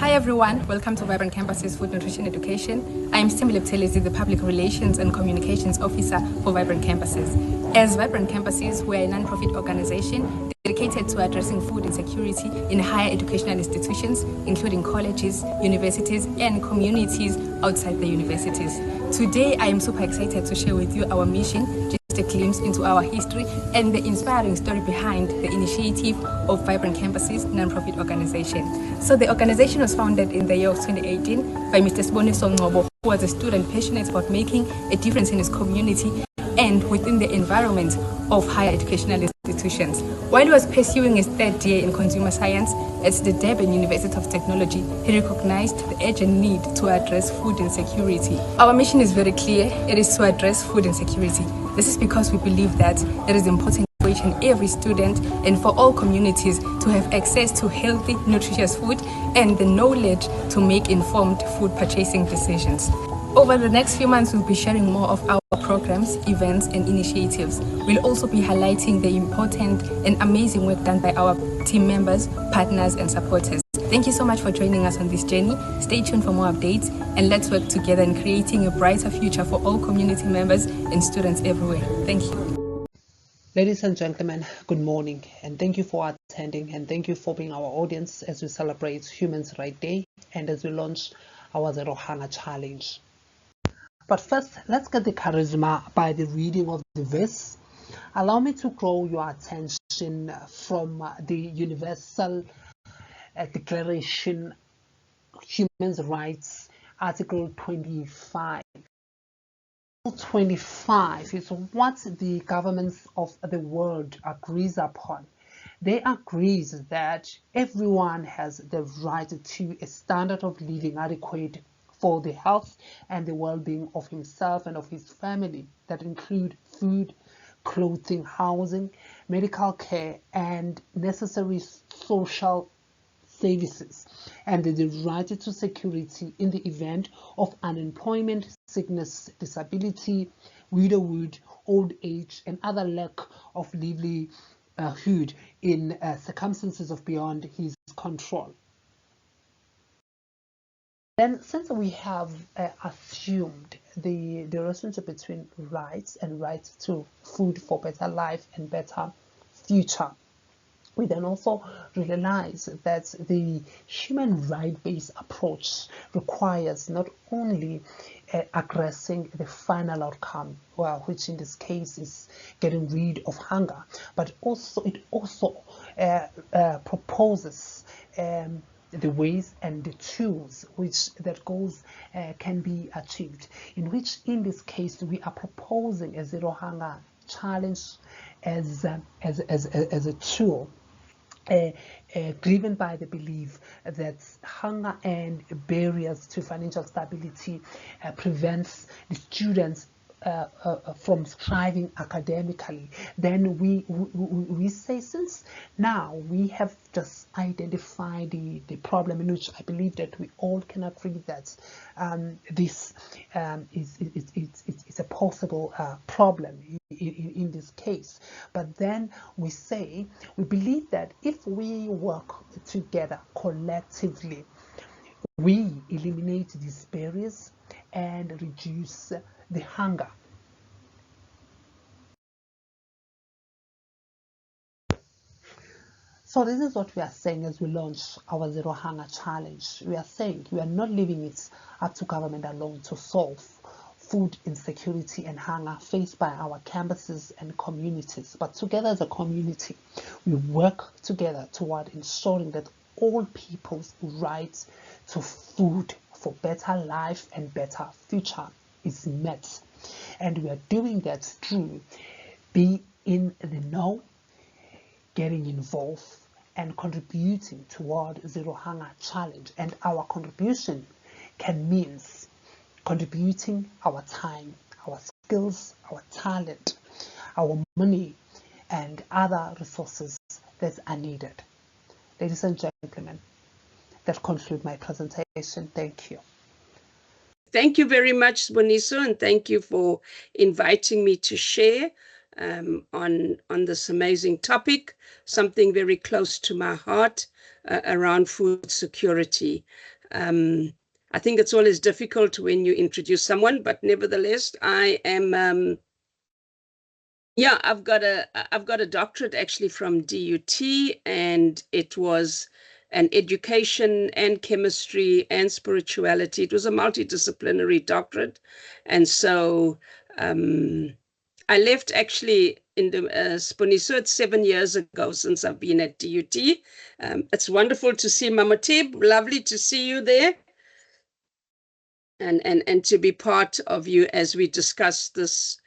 Hi everyone, welcome to Vibrant Campuses Food Nutrition Education. I am Stimile Buthelezi, the Public Relations and Communications Officer for Vibrant Campuses. As Vibrant Campuses, we are a non-profit organization dedicated to addressing food insecurity in higher educational institutions, including colleges, universities, and communities outside the universities. Today, I am super excited to share with you our mission, a glimpse into our history and the inspiring story behind the initiative of Vibrant Campuses non-profit organization. So the organization was founded in the year of 2018 by Mr. Siboniso Ngcobo, who was a student passionate about making a difference in his community and within the environment of higher educational institutions. While he was pursuing his third year in consumer science at the Durban University of Technology, he recognized the urgent need to address food insecurity. Our mission is very clear. It is to address food insecurity. This is because we believe that it is important for each and every student and for all communities to have access to healthy, nutritious food and the knowledge to make informed food purchasing decisions. Over the next few months, we'll be sharing more of our programs, events, and initiatives. We'll also be highlighting the important and amazing work done by our team members, partners, and supporters. Thank you so much for joining us on this journey. Stay tuned for more updates, and let's work together in creating a brighter future for all community members and students everywhere. Thank you. Ladies and gentlemen, good morning, and thank you for attending, and thank you for being our audience as we celebrate Human Rights Day and as we launch our Zero Hunger Challenge. But first, let's get the charisma by the reading of the verse. Allow me to draw your attention from the Universal Declaration Human Rights, Article 25. Article 25 is what the governments of the world agrees upon. They agree that everyone has the right to a standard of living adequate for the health and the well-being of himself and of his family, that include food, clothing, housing, medical care, and necessary social services, and the right to security in the event of unemployment, sickness, disability, widowhood, old age, and other lack of livelihood in circumstances of beyond his control. Then, since we have assumed the relationship between rights and rights to food for better life and better future, we then also realize that the human right-based approach requires not only addressing the final outcome, well, which in this case is getting rid of hunger, but also it also proposes the ways and the tools which that goals can be achieved, in which in this case we are proposing a zero hunger challenge as a tool driven by the belief that hunger and barriers to financial stability prevents the students from striving academically. Then we say, since now we have just identified the problem, in which I believe that we all can agree that this is a possible problem in this case. But then we say, we believe that if we work together collectively, we eliminate these barriers and reduce the hunger. So this is what we are saying as we launch our Zero Hunger Challenge. We are saying we are not leaving it up to government alone to solve food insecurity and hunger faced by our campuses and communities, but together as a community, we work together toward ensuring that all people's rights to food for better life and better future is met. And we are doing that through being in the know, getting involved, and contributing toward Zero Hunger Challenge. And our contribution can mean contributing our time, our skills, our talent, our money, and other resources that are needed. Ladies and gentlemen, that concludes my presentation. Thank you. Thank you very much, Siboniso, and thank you for inviting me to share. on this amazing topic, something very close to my heart, around food security. I think it's always difficult when you introduce someone, but nevertheless, I am. Yeah, I've got a doctorate actually from DUT, and it was an education and chemistry and spirituality. It was a multidisciplinary doctorate, and so I left actually in the Sponiso 7 years ago since I've been at DUT. It's wonderful to see Mama Tib. Lovely to see you there, and to be part of you as we discuss this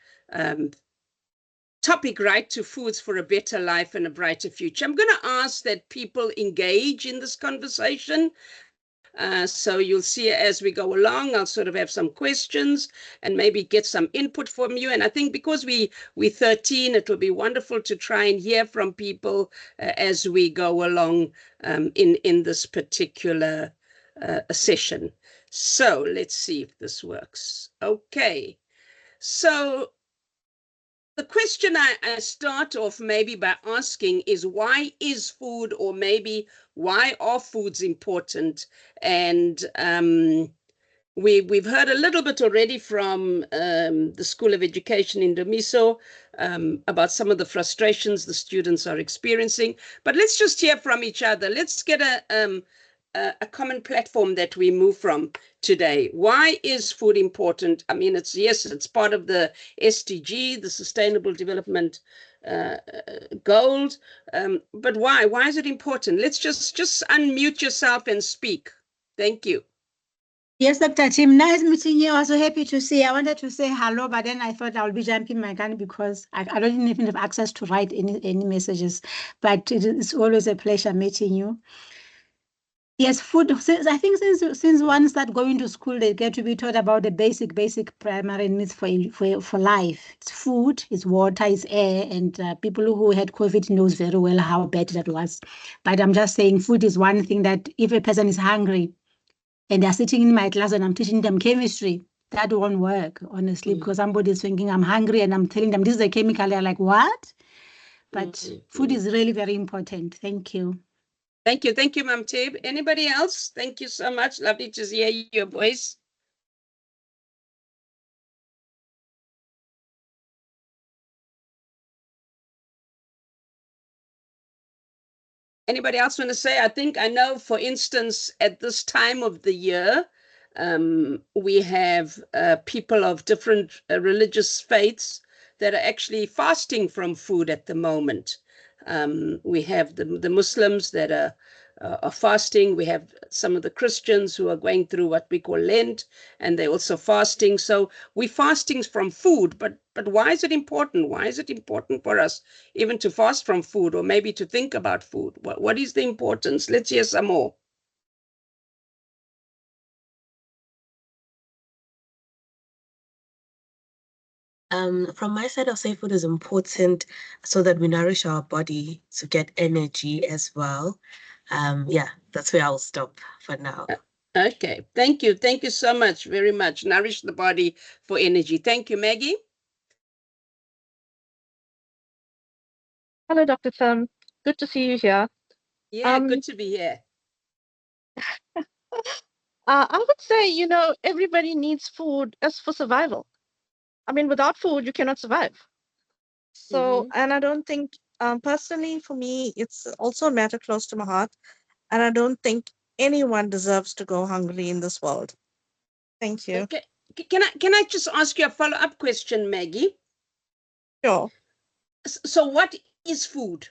topic, right to foods for a better life and a brighter future. I'm going to ask that people engage in this conversation. So you'll see as we go along, I'll sort of have some questions and maybe get some input from you. And I think because we're 13, it will be wonderful to try and hear from people as we go along in this particular session. So let's see if this works. Okay. So the question I start off maybe by asking is, why is food, or maybe why are foods important? And we've heard a little bit already from the School of Education in Domiso about some of the frustrations the students are experiencing. But let's just hear from each other. Let's get a common platform that we move from today. Why is food important? I mean, it's part of the SDG, the Sustainable Development Goals. But why? Why is it important? Let's just unmute yourself and speak. Thank you. Yes, Dr. Tim, nice meeting you. I was so happy to see you. I wanted to say hello, but then I thought I would be jumping my gun because I don't even have access to write any messages. But it's always a pleasure meeting you. Yes, food. I think since one start going to school, they get to be taught about the basic primary needs for life. It's food, it's water, it's air, and people who had COVID knows very well how bad that was. But I'm just saying, food is one thing that if a person is hungry and they're sitting in my class and I'm teaching them chemistry, that won't work, honestly, because somebody's thinking I'm hungry and I'm telling them this is a chemical. They're like, what? But food is really very important. Thank you. Thank you. Thank you, Ma'am Tib. Anybody else? Thank you so much. Lovely to hear your voice. Anybody else want to say? I know, for instance, at this time of the year, we have people of different religious faiths that are actually fasting from food at the moment. We have the Muslims that are fasting. We have some of the Christians who are going through what we call Lent, and they're also fasting. So we're fasting from food, but why is it important? Why is it important for us even to fast from food, or maybe to think about food? What is the importance? Let's hear some more. From my side, I'll say food is important so that we nourish our body to get energy as well. Yeah, that's where I'll stop for now. Okay, thank you. Thank you so much, very much. Nourish the body for energy. Thank you, Maggie. Hello, Dr. Tim. Good to see you here. Yeah, good to be here. I would say, everybody needs food as for survival. I mean, without food, you cannot survive. So, and I don't think, personally, for me, it's also a matter close to my heart. And I don't think anyone deserves to go hungry in this world. Thank you. Okay. Can I just ask you a follow-up question, Maggie? Sure. So what is food?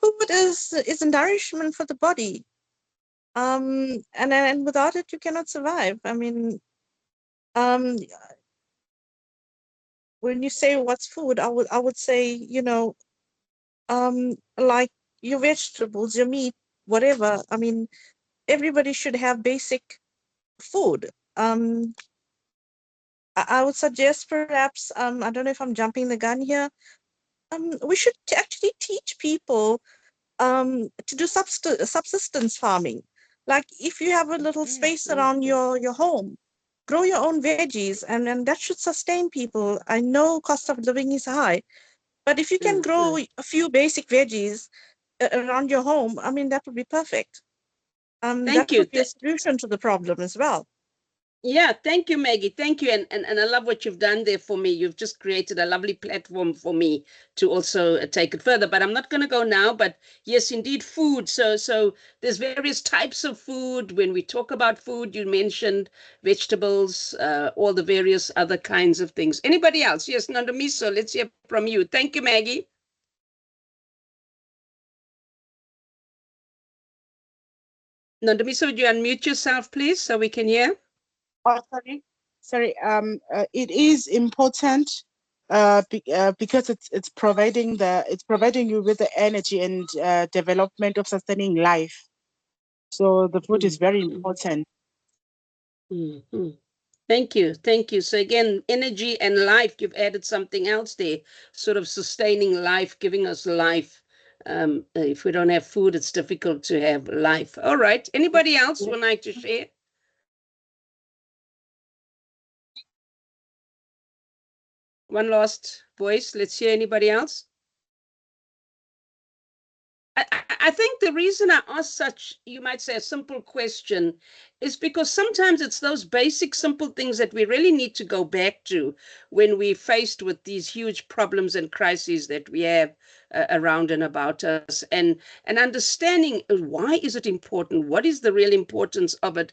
Food is nourishment for the body. And without it, you cannot survive. I mean, when you say what's food, I would say, like your vegetables, your meat, whatever. I mean, everybody should have basic food. I would suggest perhaps, I don't know if I'm jumping the gun here. We should actually teach people to do subsistence farming. Like if you have a little space around your home, grow your own veggies, and that should sustain people. I know cost of living is high, but if you can grow a few basic veggies around your home, I mean, that would be perfect. Thank That you. would be a solution to the problem as well. Yeah, thank you, Maggie. Thank you. And I love what you've done there for me. You've just created a lovely platform for me to also take it further. But I'm not going to go now. But yes, indeed, food. So there's various types of food. When we talk about food, you mentioned vegetables, all the various other kinds of things. Anybody else? Yes, Nandamiso, let's hear from you. Thank you, Maggie. Nandamiso, would you unmute yourself, please, so we can hear? Oh, sorry. It is important because it's providing you with the energy and development of sustaining life. So the food is very important. Thank you. Thank you. So again, energy and life, you've added something else there, sort of sustaining life, giving us life. If we don't have food, it's difficult to have life. All right. Anybody else would like to share? One last voice. Let's hear anybody else. I think the reason I ask such, you might say, a simple question is because sometimes it's those basic, simple things that we really need to go back to when we're faced with these huge problems and crises that we have around and about us, and understanding why is it important? What is the real importance of it?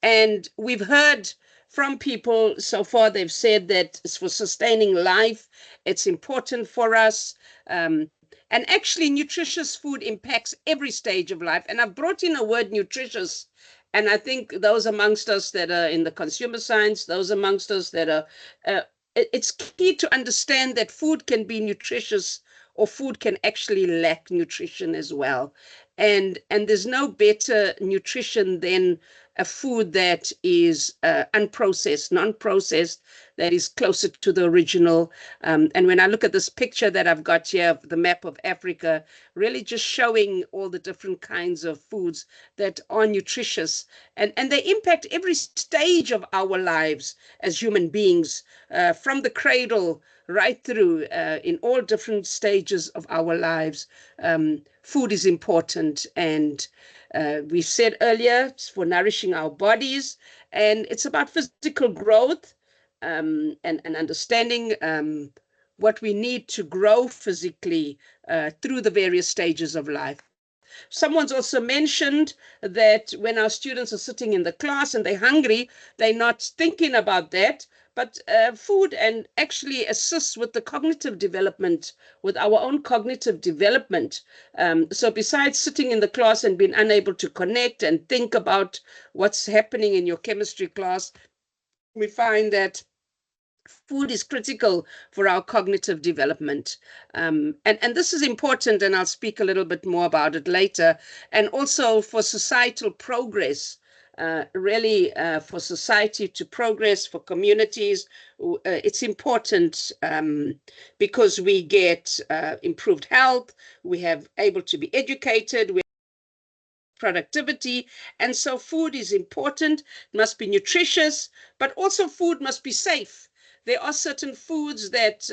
And we've heard from people so far, they've said that it's for sustaining life. It's important for us. And actually, nutritious food impacts every stage of life. And I've brought in a word nutritious. And I think those amongst us that are in the consumer science, those amongst us that are, it's key to understand that food can be nutritious or food can actually lack nutrition as well. And there's no better nutrition than a food that is unprocessed, non-processed, that is closer to the original. And when I look at this picture that I've got here of the map of Africa, really just showing all the different kinds of foods that are nutritious, and they impact every stage of our lives as human beings, from the cradle right through, in all different stages of our lives. Food is important, and we said earlier, it's for nourishing our bodies, and it's about physical growth, and understanding what we need to grow physically through the various stages of life. Someone's also mentioned that when our students are sitting in the class and they're hungry, they're not thinking about that. But food and actually assists with the cognitive development, with our own cognitive development. So besides sitting in the class and being unable to connect and think about what's happening in your chemistry class, we find that food is critical for our cognitive development. And this is important, and I'll speak a little bit more about it later. And also for societal progress, really for society to progress, for communities, it's important because we get improved health, we have able to be educated, we productivity. And so food is important, must be nutritious, but also food must be safe. There are certain foods that,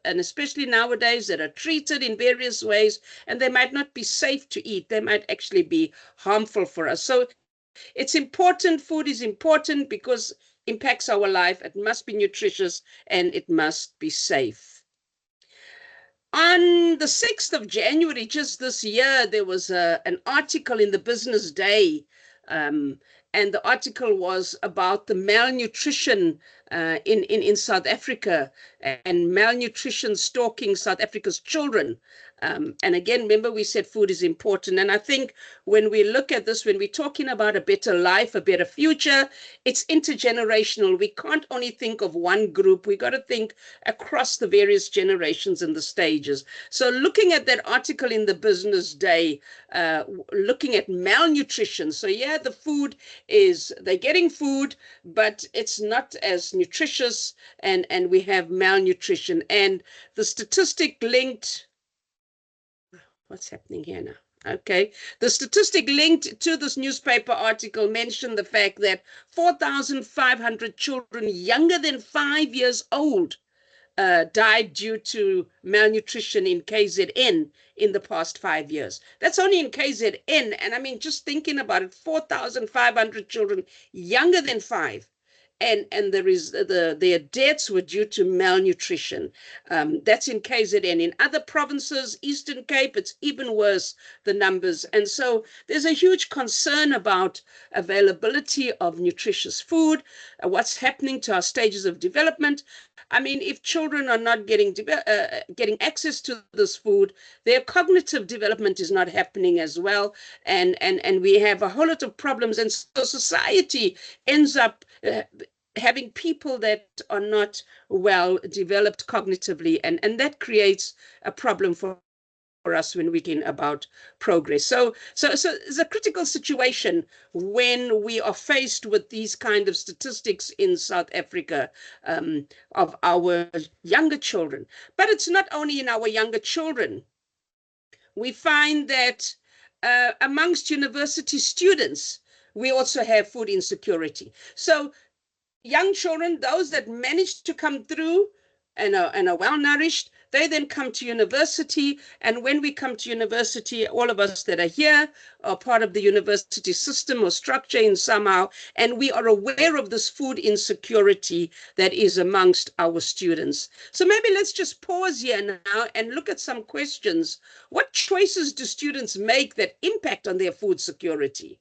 and especially nowadays, that are treated in various ways, and they might not be safe to eat. They might actually be harmful for us. So it's important, food is important because it impacts our life. It must be nutritious and it must be safe. On the 6th of January, just this year, there was an article in the Business Day, and the article was about the malnutrition in South Africa, and malnutrition stalking South Africa's children. And again, remember, we said food is important. And I think when we look at this, when we're talking about a better life, a better future, it's intergenerational. We can't only think of one group. We got to think across the various generations and the stages. So looking at that article in the Business Day, looking at malnutrition. So yeah, the food is, they're getting food, but it's not as nutritious, and we have malnutrition. And the statistic linked, what's happening here now? Okay. The statistic linked to this newspaper article mentioned the fact that 4,500 children younger than 5 years old died due to malnutrition in KZN in the past 5 years. That's only in KZN. And I mean, just thinking about it, 4,500 children younger than 5. And their deaths were due to malnutrition. That's in KZN. In other provinces, Eastern Cape, it's even worse, the numbers. And so there's a huge concern about availability of nutritious food, what's happening to our stages of development. I mean, if children are not getting access to this food, their cognitive development is not happening as well. And we have a whole lot of problems. And so society ends up having people that are not well developed cognitively, and that creates a problem for us when we think about progress. So it's a critical situation when we are faced with these kind of statistics in South Africa of our younger children. But it's not only in our younger children. We find that amongst university students, we also have food insecurity. So young children, those that manage to come through and are well-nourished, they then come to university. And when we come to university, all of us that are here are part of the university system or structure in somehow, and we are aware of this food insecurity that is amongst our students. So maybe let's just pause here now and look at some questions. What choices do students make that impact on their food security?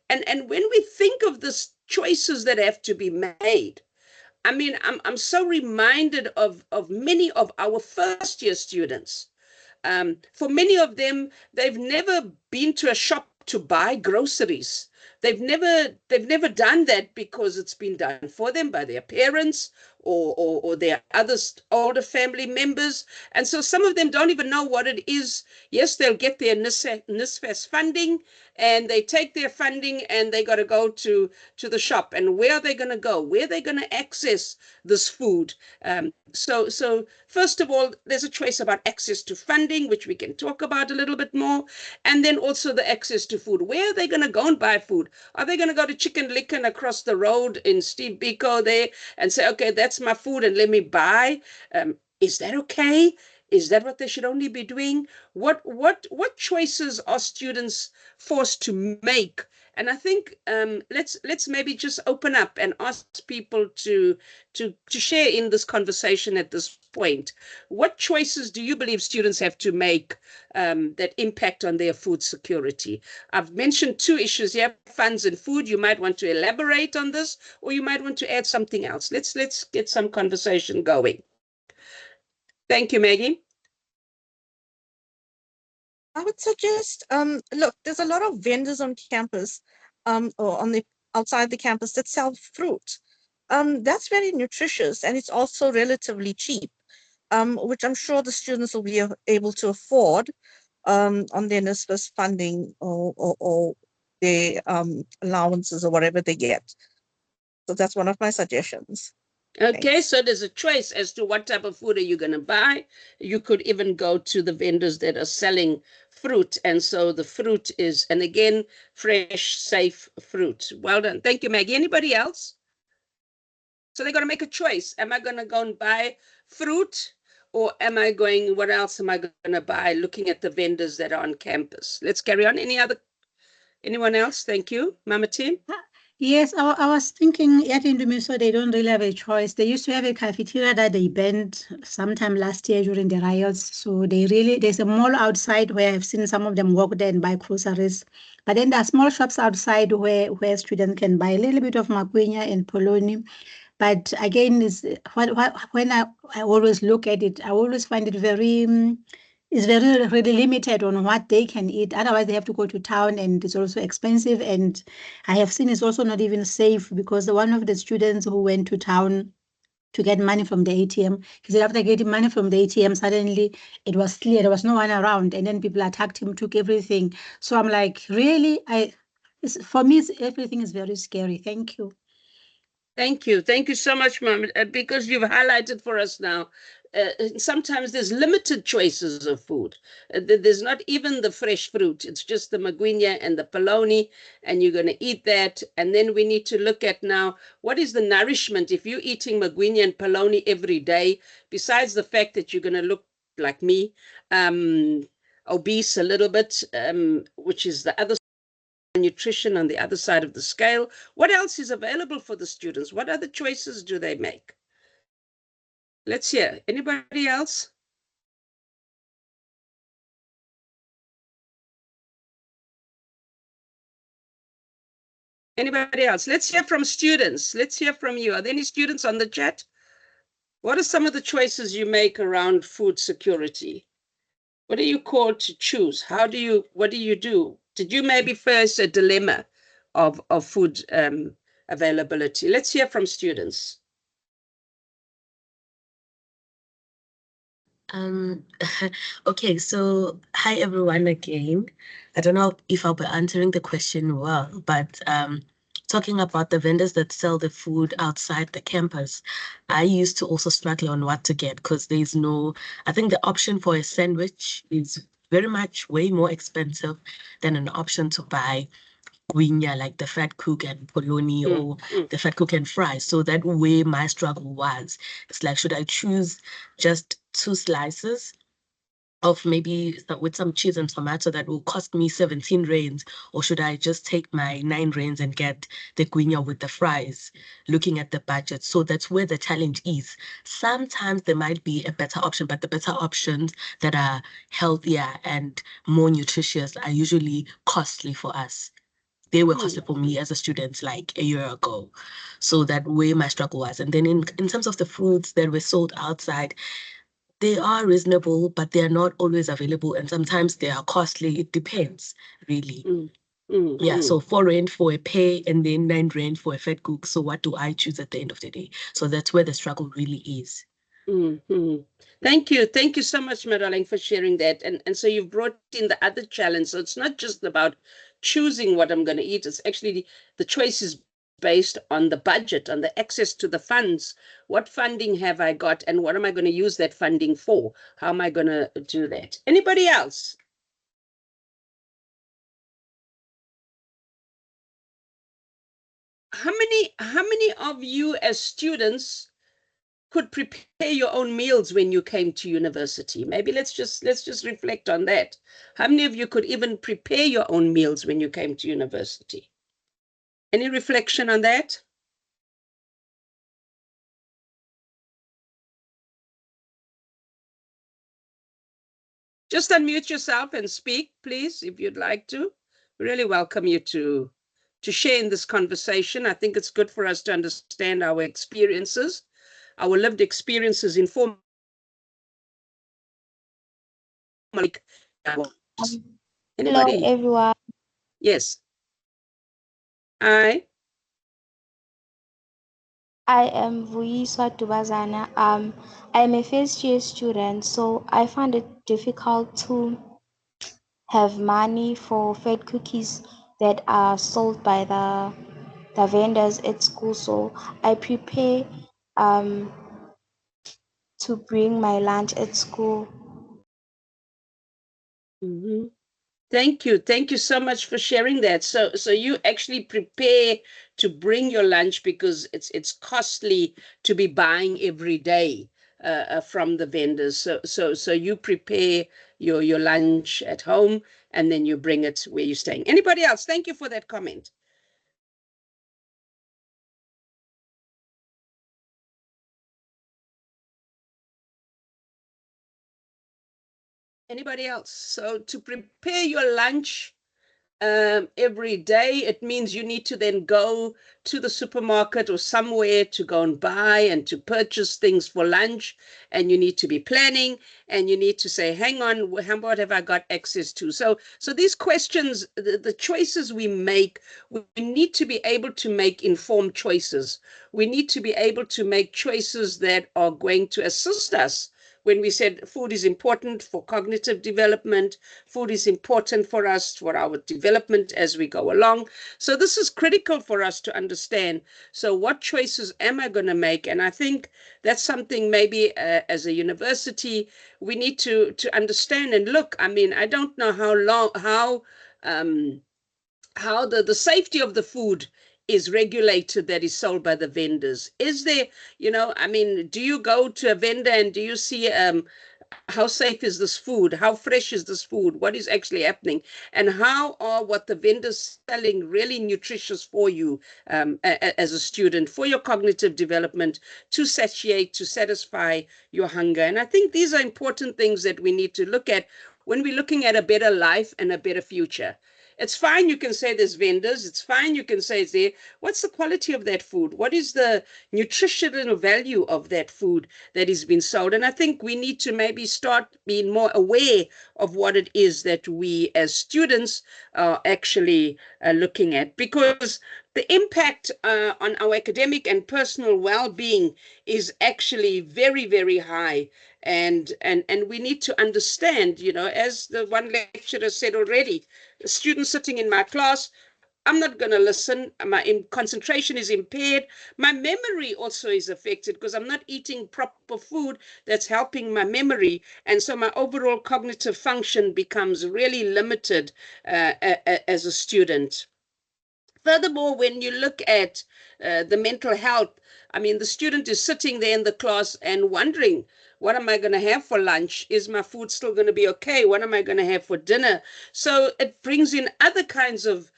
And when we think of this choices that have to be made, I mean, I'm so reminded of many of our first year students. For many of them, they've never been to a shop to buy groceries. They've never done that because it's been done for them by their parents or their other older family members. And so some of them don't even know what it is. Yes, they'll get their NSFAS funding, and they take their funding and they got to go to the shop. And where are they going to go? Where are they going to access this food? So first of all, there's a choice about access to funding, which we can talk about a little bit more. And then also the access to food. Where are they going to go and buy food? Are they going to go to Chicken Licken across the road in Steve Biko there and say, okay, that's my food and let me buy? Is that okay? Is that what they should only be doing? What choices are students forced to make? And I think let's maybe just open up and ask people to share in this conversation at this point. What choices do you believe students have to make that impact on their food security? I've mentioned two issues here, funds and food. You might want to elaborate on this, or you might want to add something else. Let's get some conversation going. Thank you, Maggie. I would suggest, look, there's a lot of vendors on campus, or on the outside the campus that sell fruit. That's very nutritious, and it's also relatively cheap, which I'm sure the students will be able to afford on their NSFAS funding or their allowances or whatever they get. So that's one of my suggestions. Okay, Thanks. so there's a choice as to what type of food are you going to buy. You could even go to the vendors that are selling fruit. And so the fruit is, and again, fresh, safe fruit. Well done. Thank you, Maggie. Anybody else? So they're going to make a choice. Am I going to go and buy fruit, or am I going, what else am I going to buy, looking at the vendors that are on campus? Let's carry on. Anyone else? Thank you. Mama Tim? Yes, I was thinking at Indumiso, they don't really have a choice. They used to have a cafeteria that they banned sometime last year during the riots. So there's a mall outside where I've seen some of them walk there and buy groceries. But then there are small shops outside where students can buy a little bit of makwenya and polony. But again, when I always look at it, I always find it it's very really limited on what they can eat. Otherwise, they have to go to town, and it's also expensive. And I have seen it's also not even safe, because one of the students who went to town to get money from the ATM, he said after getting money from the ATM, suddenly it was clear there was no one around, and then people attacked him, took everything. So I'm like, really, for me, everything is very scary. Thank you. Thank you. Thank you so much, Mom, because you've highlighted for us now sometimes there's limited choices of food. There's not even the fresh fruit. It's just the magwinya and the polony, and you're going to eat that. And then we need to look at now, what is the nourishment if you're eating magwinya and polony every day, besides the fact that you're going to look like me, obese a little bit, which is the other nutrition on the other side of the scale. What else is available for the students? What other choices do they make? Let's hear. Anybody else? Anybody else? Let's hear from students. Let's hear from you. Are there any students on the chat? What are some of the choices you make around food security? What are you called to choose? What do you do? Did you maybe face a dilemma of food availability? Let's hear from students. Okay, so hi everyone again. I don't know if I'll be answering the question well, but talking about the vendors that sell the food outside the campus, I used to also struggle on what to get because there's no, I think the option for a sandwich is very much way more expensive than an option to buy gwinya, like the fat cook and polony or the fat cook and fries. So that way my struggle was, it's like, should I choose just 2 slices of maybe with some cheese and tomato that will cost me 17 rands, or should I just take my 9 rands and get the gwinya with the fries, looking at the budget? So that's where the challenge is. Sometimes there might be a better option, but the better options that are healthier and more nutritious are usually costly for us. They were costly for me as a student like a year ago. So that way my struggle was. And then in terms of the foods that were sold outside, they are reasonable, but they are not always available. And sometimes they are costly. It depends, really. Yeah, so 4 rand for a pay and then 9 rand for a fat cook. So what do I choose at the end of the day? So that's where the struggle really is. Thank you. Thank you so much, Marilyn, for sharing that. And so you've brought in the other challenge. So it's not just about choosing what I'm going to eat. It's actually the choice is based on the budget, on the access to the funds. What funding have I got and what am I going to use that funding for? How am I going to do that? Anybody else? How many of you as students could prepare your own meals when you came to university? Maybe let's just reflect on that. How many of you could even prepare your own meals when you came to university? Any reflection on that? Just unmute yourself and speak, please, if you'd like to. We really welcome you to share in this conversation. I think it's good for us to understand our experiences. Our lived experiences inform. Hello, Anybody? everyone. Yes. Hi. I am Vuyiswa Dubazana. I'm a first-year student, so I found it difficult to have money for fed cookies that are sold by the vendors at school. So I prepare to bring my lunch at school. Thank you. Thank you so much for sharing that. So you actually prepare to bring your lunch because it's costly to be buying every day from the vendors. So you prepare your lunch at home and then you bring it where you're staying. Anybody else? Thank you for that comment. Anybody else? So to prepare your lunch every day, it means you need to then go to the supermarket or somewhere to go and buy and to purchase things for lunch, and you need to be planning and you need to say, hang on, what have I got access to? So these questions, the choices we make, we need to be able to make informed choices. We need to be able to make choices that are going to assist us when we said food is important for cognitive development, food is important for us, for our development as we go along. So this is critical for us to understand. So what choices am I going to make? And I think that's something maybe as a university, we need to understand and look. I mean, I don't know how the safety of the food is regulated that is sold by the vendors. Is there, I mean, do you go to a vendor and do you see how safe is this food? How fresh is this food? What is actually happening? And how are what the vendors selling really nutritious for you as a student, for your cognitive development, to satiate, to satisfy your hunger? And I think these are important things that we need to look at when we're looking at a better life and a better future. It's fine, you can say there's vendors. It's fine, you can say it's there. What's the quality of that food? What is the nutritional value of that food that is being sold? And I think we need to maybe start being more aware of what it is that we as students are actually looking at, because the impact on our academic and personal well-being is actually very, very high. And we need to understand, as the one lecturer said already, a student sitting in my class, I'm not going to listen. My concentration is impaired. My memory also is affected because I'm not eating proper food that's helping my memory. And so my overall cognitive function becomes really limited as a student. Furthermore, when you look at the mental health, I mean, the student is sitting there in the class and wondering, what am I going to have for lunch? Is my food still going to be okay? What am I going to have for dinner? So it brings in other kinds of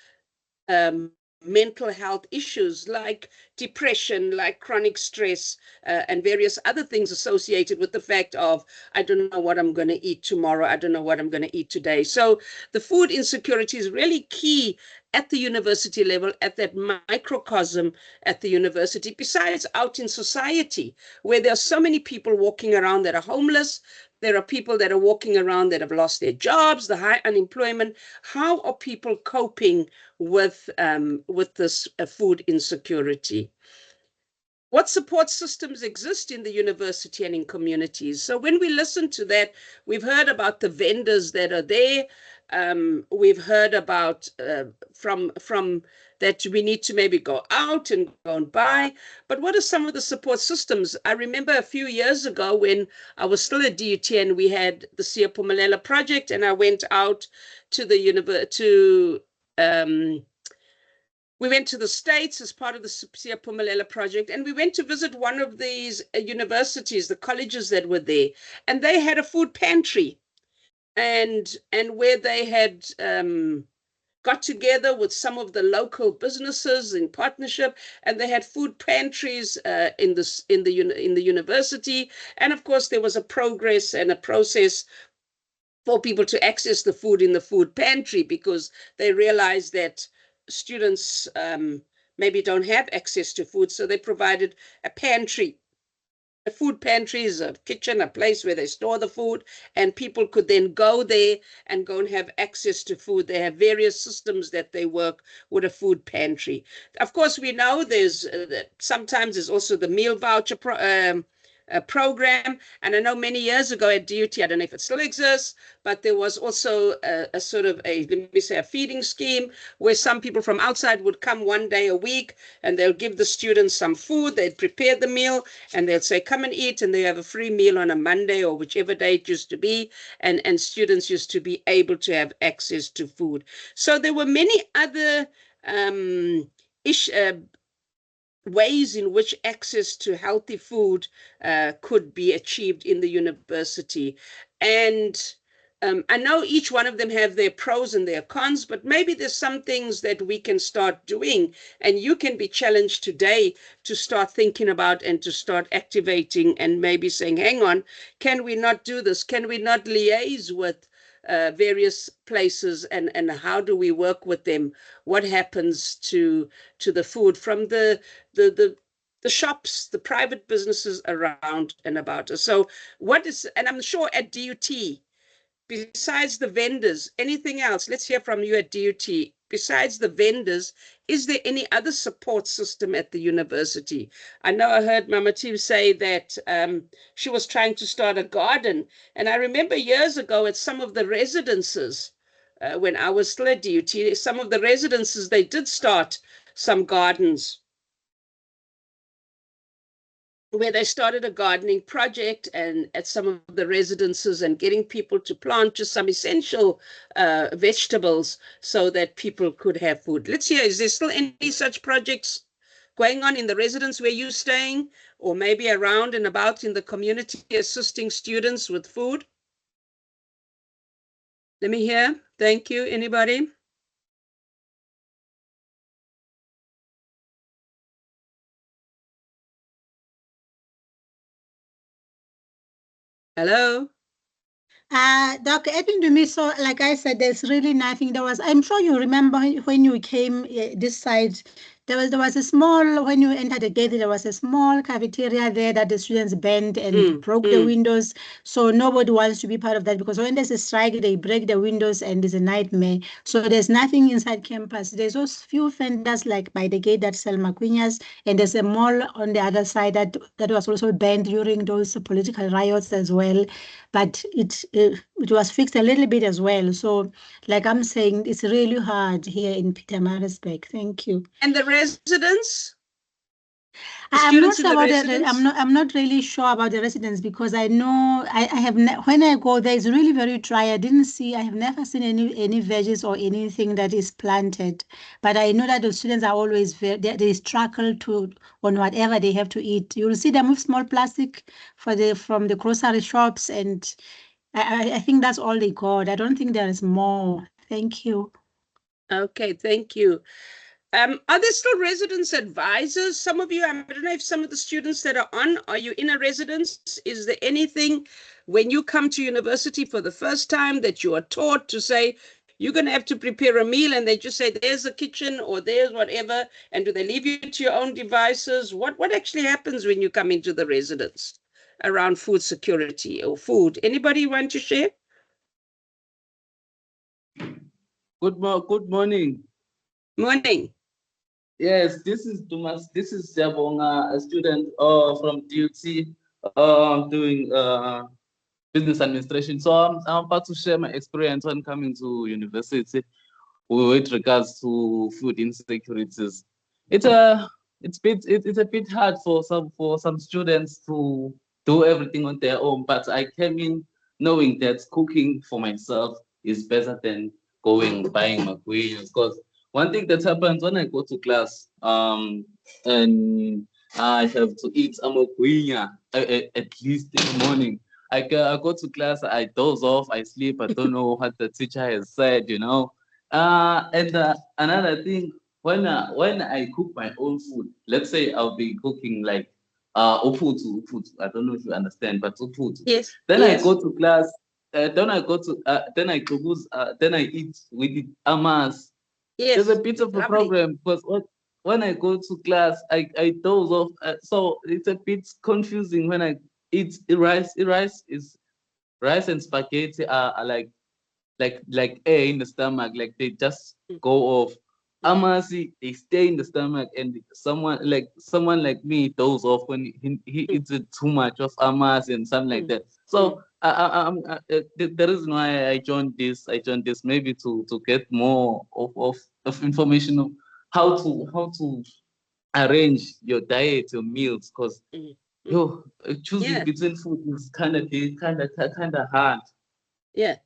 mental health issues like depression, like chronic stress, and various other things associated with the fact of, I don't know what I'm going to eat tomorrow. I don't know what I'm going to eat today. So the food insecurity is really key at the university level, at that microcosm at the university, besides out in society, where there are so many people walking around that are homeless. There are people that are walking around that have lost their jobs, the high unemployment. How are people coping with this food insecurity? What support systems exist in the university and in communities? So when we listen to that, we've heard about the vendors that are there. We've heard about from that we need to maybe go out and go and buy. But what are some of the support systems? I remember a few years ago when I was still at DUT and we had the Siyaphumelela project, and I went out to the we went to the States as part of the Siyaphumelela project, and we went to visit one of these universities, the colleges that were there, and they had a food pantry, and where they had got together with some of the local businesses in partnership, and they had food pantries in the university. And of course, there was a progress and a process for people to access the food in the food pantry, because they realized that students maybe don't have access to food. So they provided a pantry. A food pantry is a kitchen, a place where they store the food, and people could then go there and go and have access to food. They have various systems that they work with a food pantry. Of course, we know there's sometimes there's also the meal voucher program. And I know many years ago at DUT, I don't know if it still exists, but there was also a sort of let me say, a feeding scheme where some people from outside would come one day a week and they'll give the students some food. They'd prepare the meal and they'll say, come and eat. And they have a free meal on a Monday or whichever day it used to be. And students used to be able to have access to food. So there were many other ways in which access to healthy food could be achieved in the university. And I know each one of them have their pros and their cons, but maybe there's some things that we can start doing, and you can be challenged today to start thinking about and to start activating and maybe saying, hang on, can we not do this? Can we not liaise with various places, and how do we work with them? What happens to the food from the shops, the private businesses around and about us? So what is, and I'm sure at DUT, besides the vendors, anything else? Let's hear from you at DUT. Besides the vendors, is there any other support system at the university? I know I heard Mama Tim say that she was trying to start a garden. And I remember years ago at some of the residences, when I was still at DUT, some of the residences, they did start some gardens where they started a gardening project and at some of the residences and getting people to plant just some essential vegetables so that people could have food. Let's hear, is there still any such projects going on in the residence where you're staying, or maybe around and about in the community assisting students with food? Let me hear. Thank you. Anybody? Hello? Dr. Edwin Dumiso, like I said, there's really nothing. I'm sure you remember when you came this side, there was a small, when you entered the gate, there was a small cafeteria there that the students bent and broke the windows. So nobody wants to be part of that, because when there's a strike, they break the windows and it's a nightmare. So there's nothing inside campus. There's those few vendors like by the gate that sell maquinas, and there's a mall on the other side that was also banned during those political riots as well. But it was fixed a little bit as well. So like I'm saying, it's really hard here in Pietermaritzburg. Thank you. And the residents? I'm not sure about that. I'm not really sure about the residents, because I know I have when I go there, it's really very dry. I have never seen any veggies or anything that is planted. But I know that the students are always they struggle on whatever they have to eat. You'll see them with small plastic from the grocery shops, and I think that's all they got. I don't think there is more. Thank you. Okay, thank you. Are there still residence advisors? Some of you, I don't know if some of the students that are on, are you in a residence? Is there anything when you come to university for the first time that you are taught to say, you're going to have to prepare a meal, and they just say, there's a kitchen or there's whatever, and do they leave you to your own devices? What actually happens when you come into the residence around food security or food? Anybody want to share? Good morning. Morning. Yes, this is Dumas. This is Jabonga, a student from DUT, doing business administration. So I'm about to share my experience when coming to university with regards to food insecurities. It's a bit hard for some students to do everything on their own, but I came in knowing that cooking for myself is better than buying maquinas, because one thing that happens when I go to class, and I have to eat a maquina at least in the morning. I go to class, I doze off, I sleep, I don't know what the teacher has said, you know. And another thing, when I cook my own food, let's say I'll be cooking like uputu. I don't know if you understand, but uputu. Yes. Then yes. I go to class. Then I eat with it amas. Yes. There's a bit of a problem, because when I go to class, I doze off. So it's a bit confusing when I eat rice. Rice and spaghetti are like air in the stomach, like they just go off. Amasi, they stay in the stomach, and someone like me doze off when he eats it too much of amas and something like that. So the reason why I joined this maybe to get more of information of how to arrange your diet, your meals, because choosing between food is kind of hard. Yeah.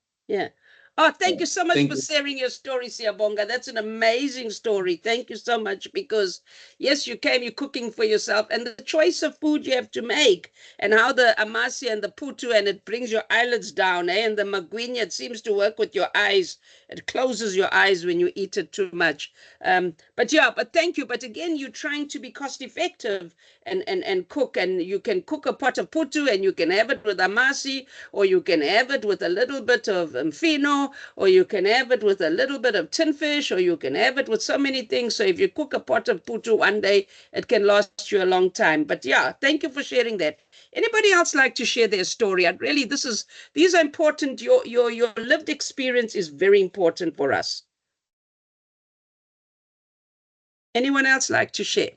Oh, thank you so much for sharing your story, Siyabonga. That's an amazing story. Thank you so much, because yes, you're cooking for yourself, and the choice of food you have to make, and how the amasi and the putu, and it brings your eyelids down, and the maguinya, it seems to work with your eyes. It closes your eyes when you eat it too much. But thank you. But again, you're trying to be cost effective and cook, and you can cook a pot of putu, and you can have it with amasi, or you can have it with a little bit of fino, or you can have it with a little bit of tin fish, or you can have it with so many things. So if you cook a pot of putu one day, it can last you a long time. But yeah, thank you for sharing that. Anybody else like to share their story? These are important. Your lived experience is very important for us. Anyone else like to share?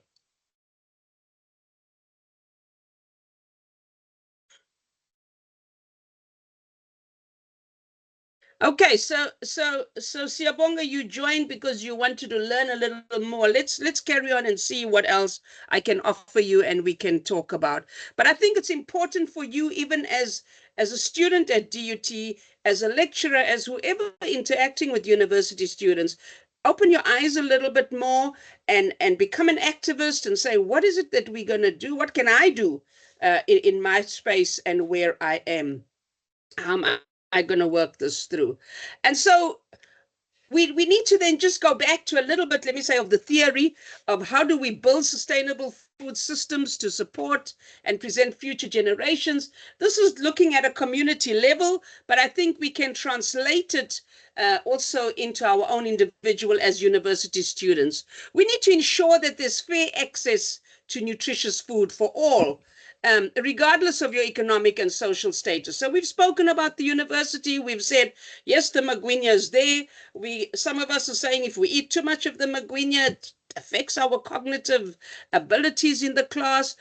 Okay, so Siyabonga, you joined because you wanted to learn a little more. Let's carry on and see what else I can offer you and we can talk about. But I think it's important for you, even as a student at DUT, as a lecturer, as whoever interacting with university students, open your eyes a little bit more and become an activist and say, what is it that we're going to do? What can I do in my space and where I am? How am I going to work this through? And so we need to then just go back to a little bit, let me say, of the theory of how do we build sustainable food systems to support and present future generations. This is looking at a community level, but I think we can translate it also into our own individual as university students. We need to ensure that there's fair access to nutritious food for all, regardless of your economic and social status. So we've spoken about the university. We've said, yes, the magwinya is there. Some of us are saying if we eat too much of the magwinya, it affects our cognitive abilities in the class.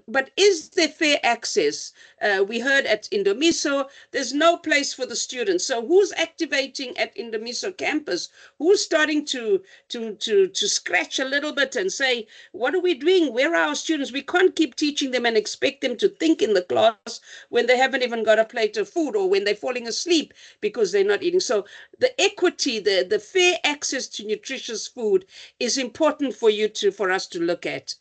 But is there fair access? We heard at Indomiso, there's no place for the students. So who's activating at Indomiso campus? Who's starting to scratch a little bit and say, what are we doing? Where are our students? We can't keep teaching them and expect them to think in the class when they haven't even got a plate of food, or when they're falling asleep because they're not eating. So the equity, the fair access to nutritious food is important for us to look at.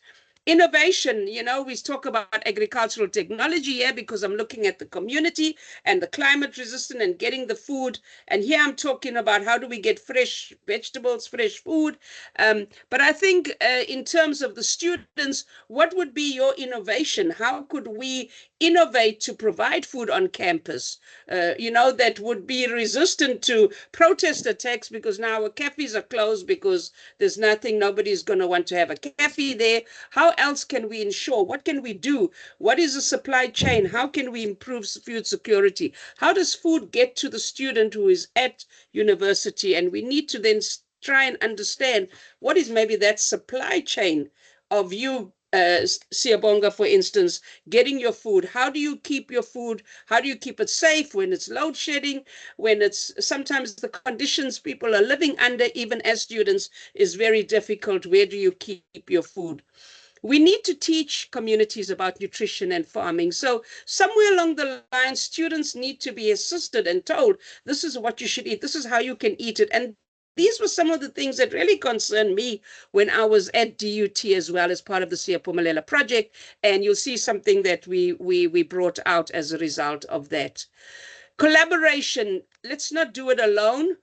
Innovation, we talk about agricultural technology here because I'm looking at the community and the climate resistant and getting the food. And here I'm talking about how do we get fresh vegetables, fresh food. But I think in terms of the students, what would be your innovation? How could we innovate to provide food on campus, that would be resistant to protest attacks, because now our cafes are closed because there's nothing, nobody's going to want to have a cafe there. How else can we ensure? What can we do? What is the supply chain? How can we improve food security? How does food get to the student who is at university? And we need to then try and understand what is maybe that supply chain of you, Siyabonga, for instance, getting your food. How do you keep your food? How do you keep it safe when it's load shedding, when it's sometimes the conditions people are living under, even as students, is very difficult? Where do you keep your food? We need to teach communities about nutrition and farming. So somewhere along the line, students need to be assisted and told, this is what you should eat. This is how you can eat it. And these were some of the things that really concerned me when I was at DUT as well, as part of the Siyaphumelela project. And you'll see something that we brought out as a result of that. Collaboration. Let's not do it alone.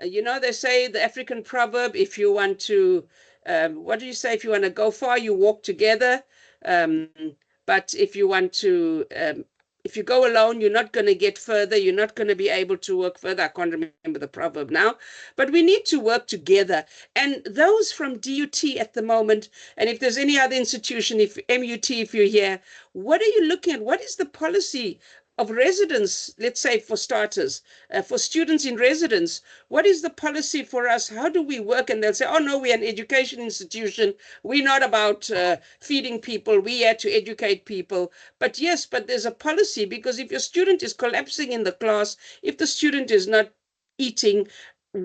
They say, the African proverb, if you want to, what do you say? If you want to go far, you walk together. But if you want to, if you go alone, you're not going to get further. You're not going to be able to work further. I can't remember the proverb now, but we need to work together. And those from DUT at the moment, and if there's any other institution, if MUT, if you're here, what are you looking at? What is the policy of residence, let's say, for starters, for students in residence? What is the policy for us? How do we work? And they'll say, oh no, we're an education institution. We're not about feeding people. We're here to educate people. But yes, but there's a policy, because if your student is collapsing in the class, if the student is not eating,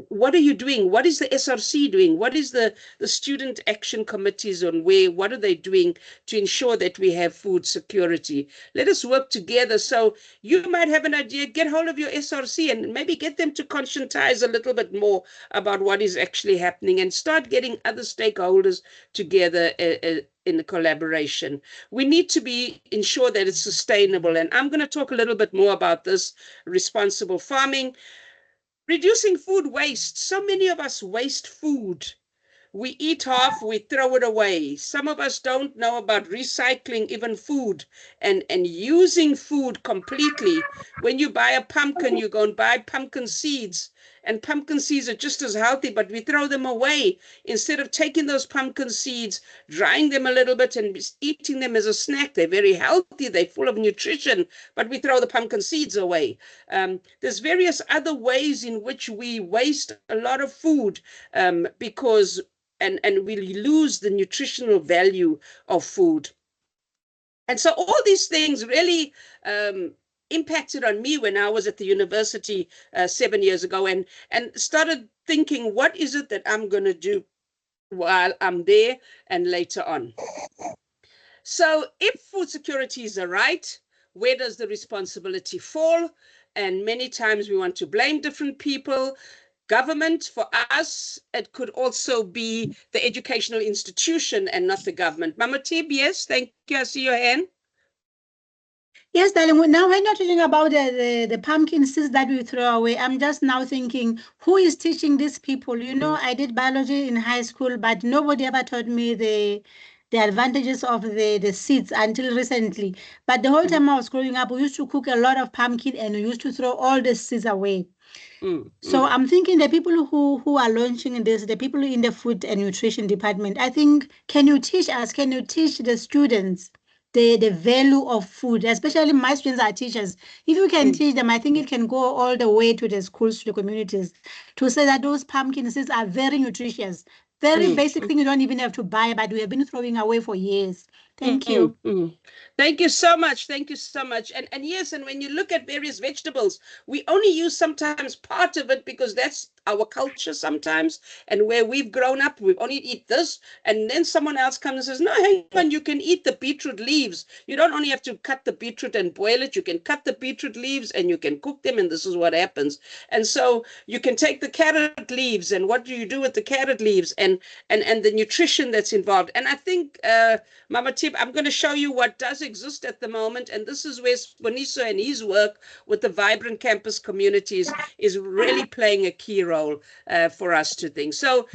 what are you doing? What is the SRC doing? What is the student action committees on what are they doing to ensure that we have food security? Let us work together. So you might have an idea, get hold of your SRC and maybe get them to conscientize a little bit more about what is actually happening, and start getting other stakeholders together in the collaboration. We need to ensure that it's sustainable. And I'm going to talk a little bit more about this, responsible farming. Reducing food waste. So many of us waste food. We eat half, we throw it away. Some of us don't know about recycling even food and using food completely. When you buy a pumpkin, you go and buy pumpkin seeds and pumpkin seeds are just as healthy, but we throw them away instead of taking those pumpkin seeds, drying them a little bit and eating them as a snack. They're very healthy, they're full of nutrition, but we throw the pumpkin seeds away. There's various other ways in which we waste a lot of food because and we lose the nutritional value of food. And so all these things really impacted on me when I was at the university 7 years ago, and started thinking, what is it that I'm going to do while I'm there and later on? So if food security is a right, where does the responsibility fall? And many times we want to blame different people. Government, for us, it could also be the educational institution and not the government. Mama Tib, yes, thank you. I see your hand. Yes, darling. Now, when you're talking about the pumpkin seeds that we throw away, I'm just now thinking, who is teaching these people? You know, I did biology in high school, but nobody ever taught me the advantages of the seeds until recently. But the whole time I was growing up, we used to cook a lot of pumpkin and we used to throw all the seeds away. So I'm thinking the people who are launching this, the people in the food and nutrition department, I think, can you teach the students the value of food, especially my students are teachers. If you can teach them, I think it can go all the way to the schools, to the communities, to say that those pumpkin seeds are very nutritious, very basic thing you don't even have to buy, but we have been throwing away for years. Thank you. Thank you so much. Thank you so much. And yes, and when you look at various vegetables, we only use sometimes part of it because that's our culture sometimes, and where we've grown up, we only eat this, and then someone else comes and says, no, hang on, you can eat the beetroot leaves. You don't only have to cut the beetroot and boil it, you can cut the beetroot leaves and you can cook them, and this is what happens. And so you can take the carrot leaves, and what do you do with the carrot leaves, and the nutrition that's involved. And I think, Mama Tip, I'm going to show you what does exist at the moment, and this is where Sponiso and his work with the Vibrant Campus communities is really playing a key role for us to think. So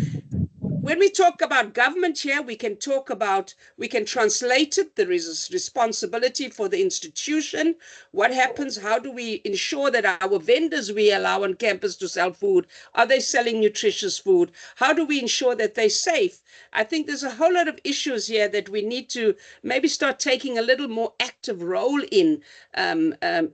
when we talk about government here, we can translate it. There is responsibility for the institution. What happens? How do we ensure that our vendors we allow on campus to sell food, are they selling nutritious food? How do we ensure that they're safe? I think there's a whole lot of issues here that we need to maybe start taking a little more active role in,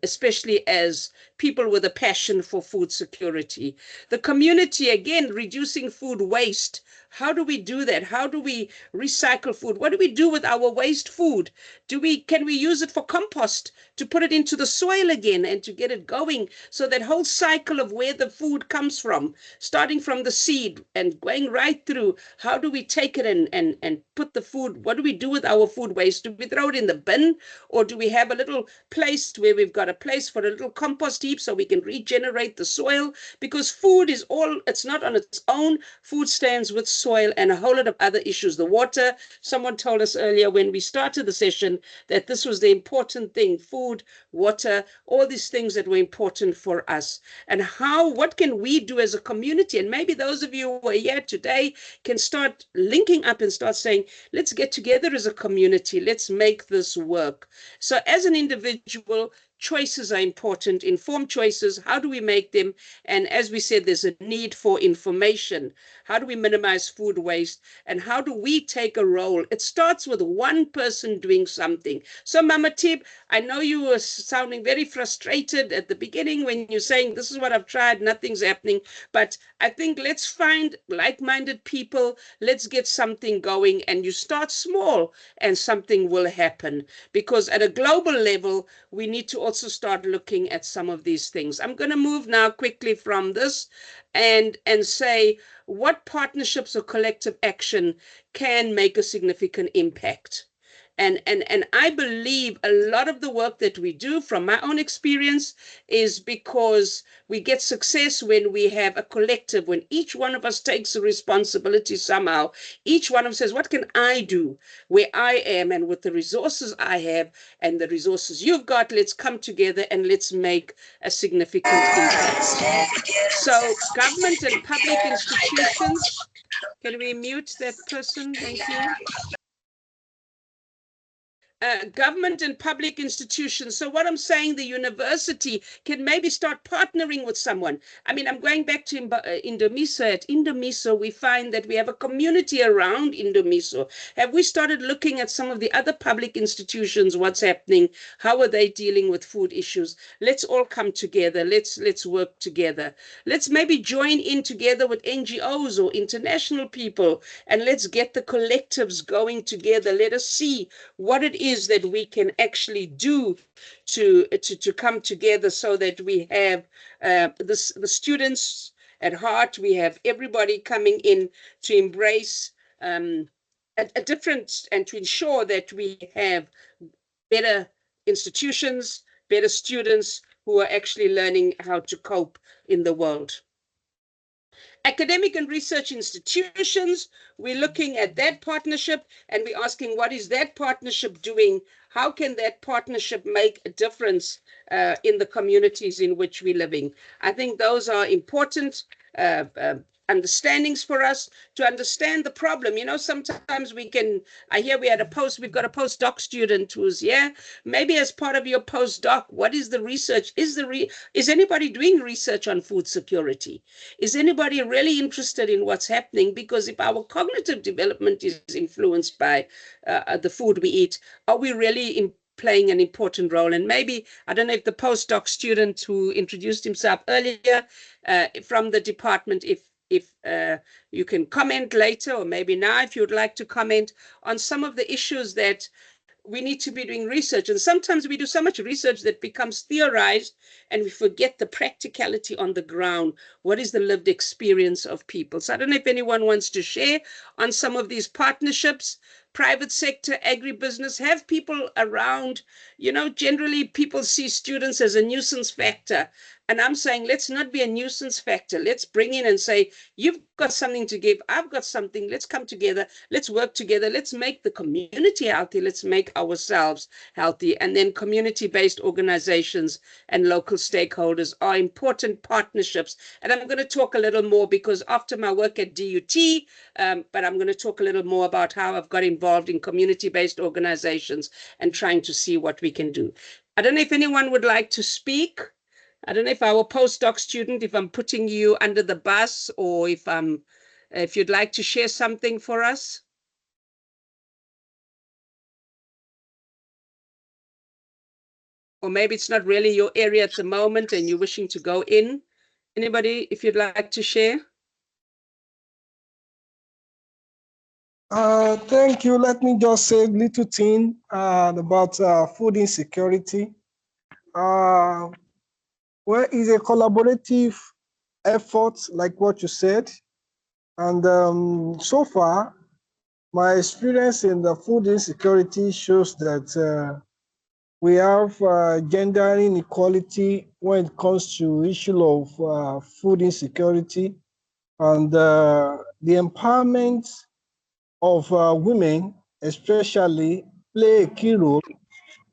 especially as people with a passion for food security. The community, again, reducing food waste. How do we do that? How do we recycle food? What do we do with our waste food? Can we use it for compost to put it into the soil again and to get it going? So that whole cycle of where the food comes from, starting from the seed and going right through, how do we take it and put the food? What do we do with our food waste? Do we throw it in the bin, or do we have a little place where we've got a place for a little compost heap so we can regenerate the soil? Because food is it's not on its own. Food stands with soil and a whole lot of other issues. The water, someone told us earlier when we started the session that this was the important thing: food, water, all these things that were important for us. And what can we do as a community? And maybe those of you who are here today can start linking up and start saying, let's get together as a community, let's make this work. So as an individual, choices are important, informed choices. How do we make them? And as we said, there's a need for information. How do we minimize food waste? And how do we take a role? It starts with one person doing something. So Mama Tib, I know you were sounding very frustrated at the beginning when you're saying, this is what I've tried, nothing's happening. But I think let's find like-minded people. Let's get something going. And you start small and something will happen. Because at a global level, we need to also start looking at some of these things. I'm going to move now quickly from this and say what partnerships or collective action can make a significant impact. And I believe a lot of the work that we do, from my own experience, is because we get success when we have a collective, when each one of us takes a responsibility somehow. Each one of us says, what can I do where I am and with the resources I have and the resources you've got? Let's come together and let's make a significant impact. So government and public institutions, can we mute that person? Thank you. government and public institutions. So what I'm saying, the university can maybe start partnering with someone. I mean, I'm going back to Indomiso. At Indomiso, we find that we have a community around Indomiso. Have we started looking at some of the other public institutions, what's happening? How are they dealing with food issues? Let's all come together. Let's work together. Let's maybe join in together with NGOs or international people, and let's get the collectives going together. Let us see what it is that we can actually do to come together, so that we have the students at heart, we have everybody coming in to embrace a difference, and to ensure that we have better institutions, better students who are actually learning how to cope in the world. Academic and research institutions, we're looking at that partnership, and we're asking, what is that partnership doing? How can that partnership make a difference in the communities in which we're living? I think those are important understandings for us to understand the problem. You know, sometimes we can, I hear we've got a postdoc student who's here. Maybe as part of your postdoc, what is the research? Is anybody doing research on food security? Is anybody really interested in what's happening? Because if our cognitive development is influenced by the food we eat, are we really playing an important role? And maybe, I don't know if the postdoc student who introduced himself earlier from the department, if you can comment later, or maybe now, if you'd like to comment on some of the issues that we need to be doing research. And sometimes we do so much research that becomes theorized, and we forget the practicality on the ground. What is the lived experience of people? So I don't know if anyone wants to share on some of these partnerships. Private sector, agribusiness, have people around. You know, generally people see students as a nuisance factor. And I'm saying, let's not be a nuisance factor. Let's bring in and say, you've got something to give, I've got something, let's come together, let's work together, let's make the community healthy, let's make ourselves healthy. And then community-based organizations and local stakeholders are important partnerships. And I'm going to talk a little more, because after my work at DUT, but I'm going to talk a little more about how I've got involved in community-based organizations and trying to see what we can do. I don't know if anyone would like to speak. I don't know if our postdoc student, if I'm putting you under the bus, or if you'd like to share something for us. Or maybe it's not really your area at the moment and you're wishing to go in. Anybody, if you'd like to share? Thank you. Let me just say a little thing about food insecurity. Well, it's a collaborative effort, like what you said. And so far, my experience in the food insecurity shows that we have gender inequality when it comes to issue of food insecurity, and the empowerment of women especially play a key role,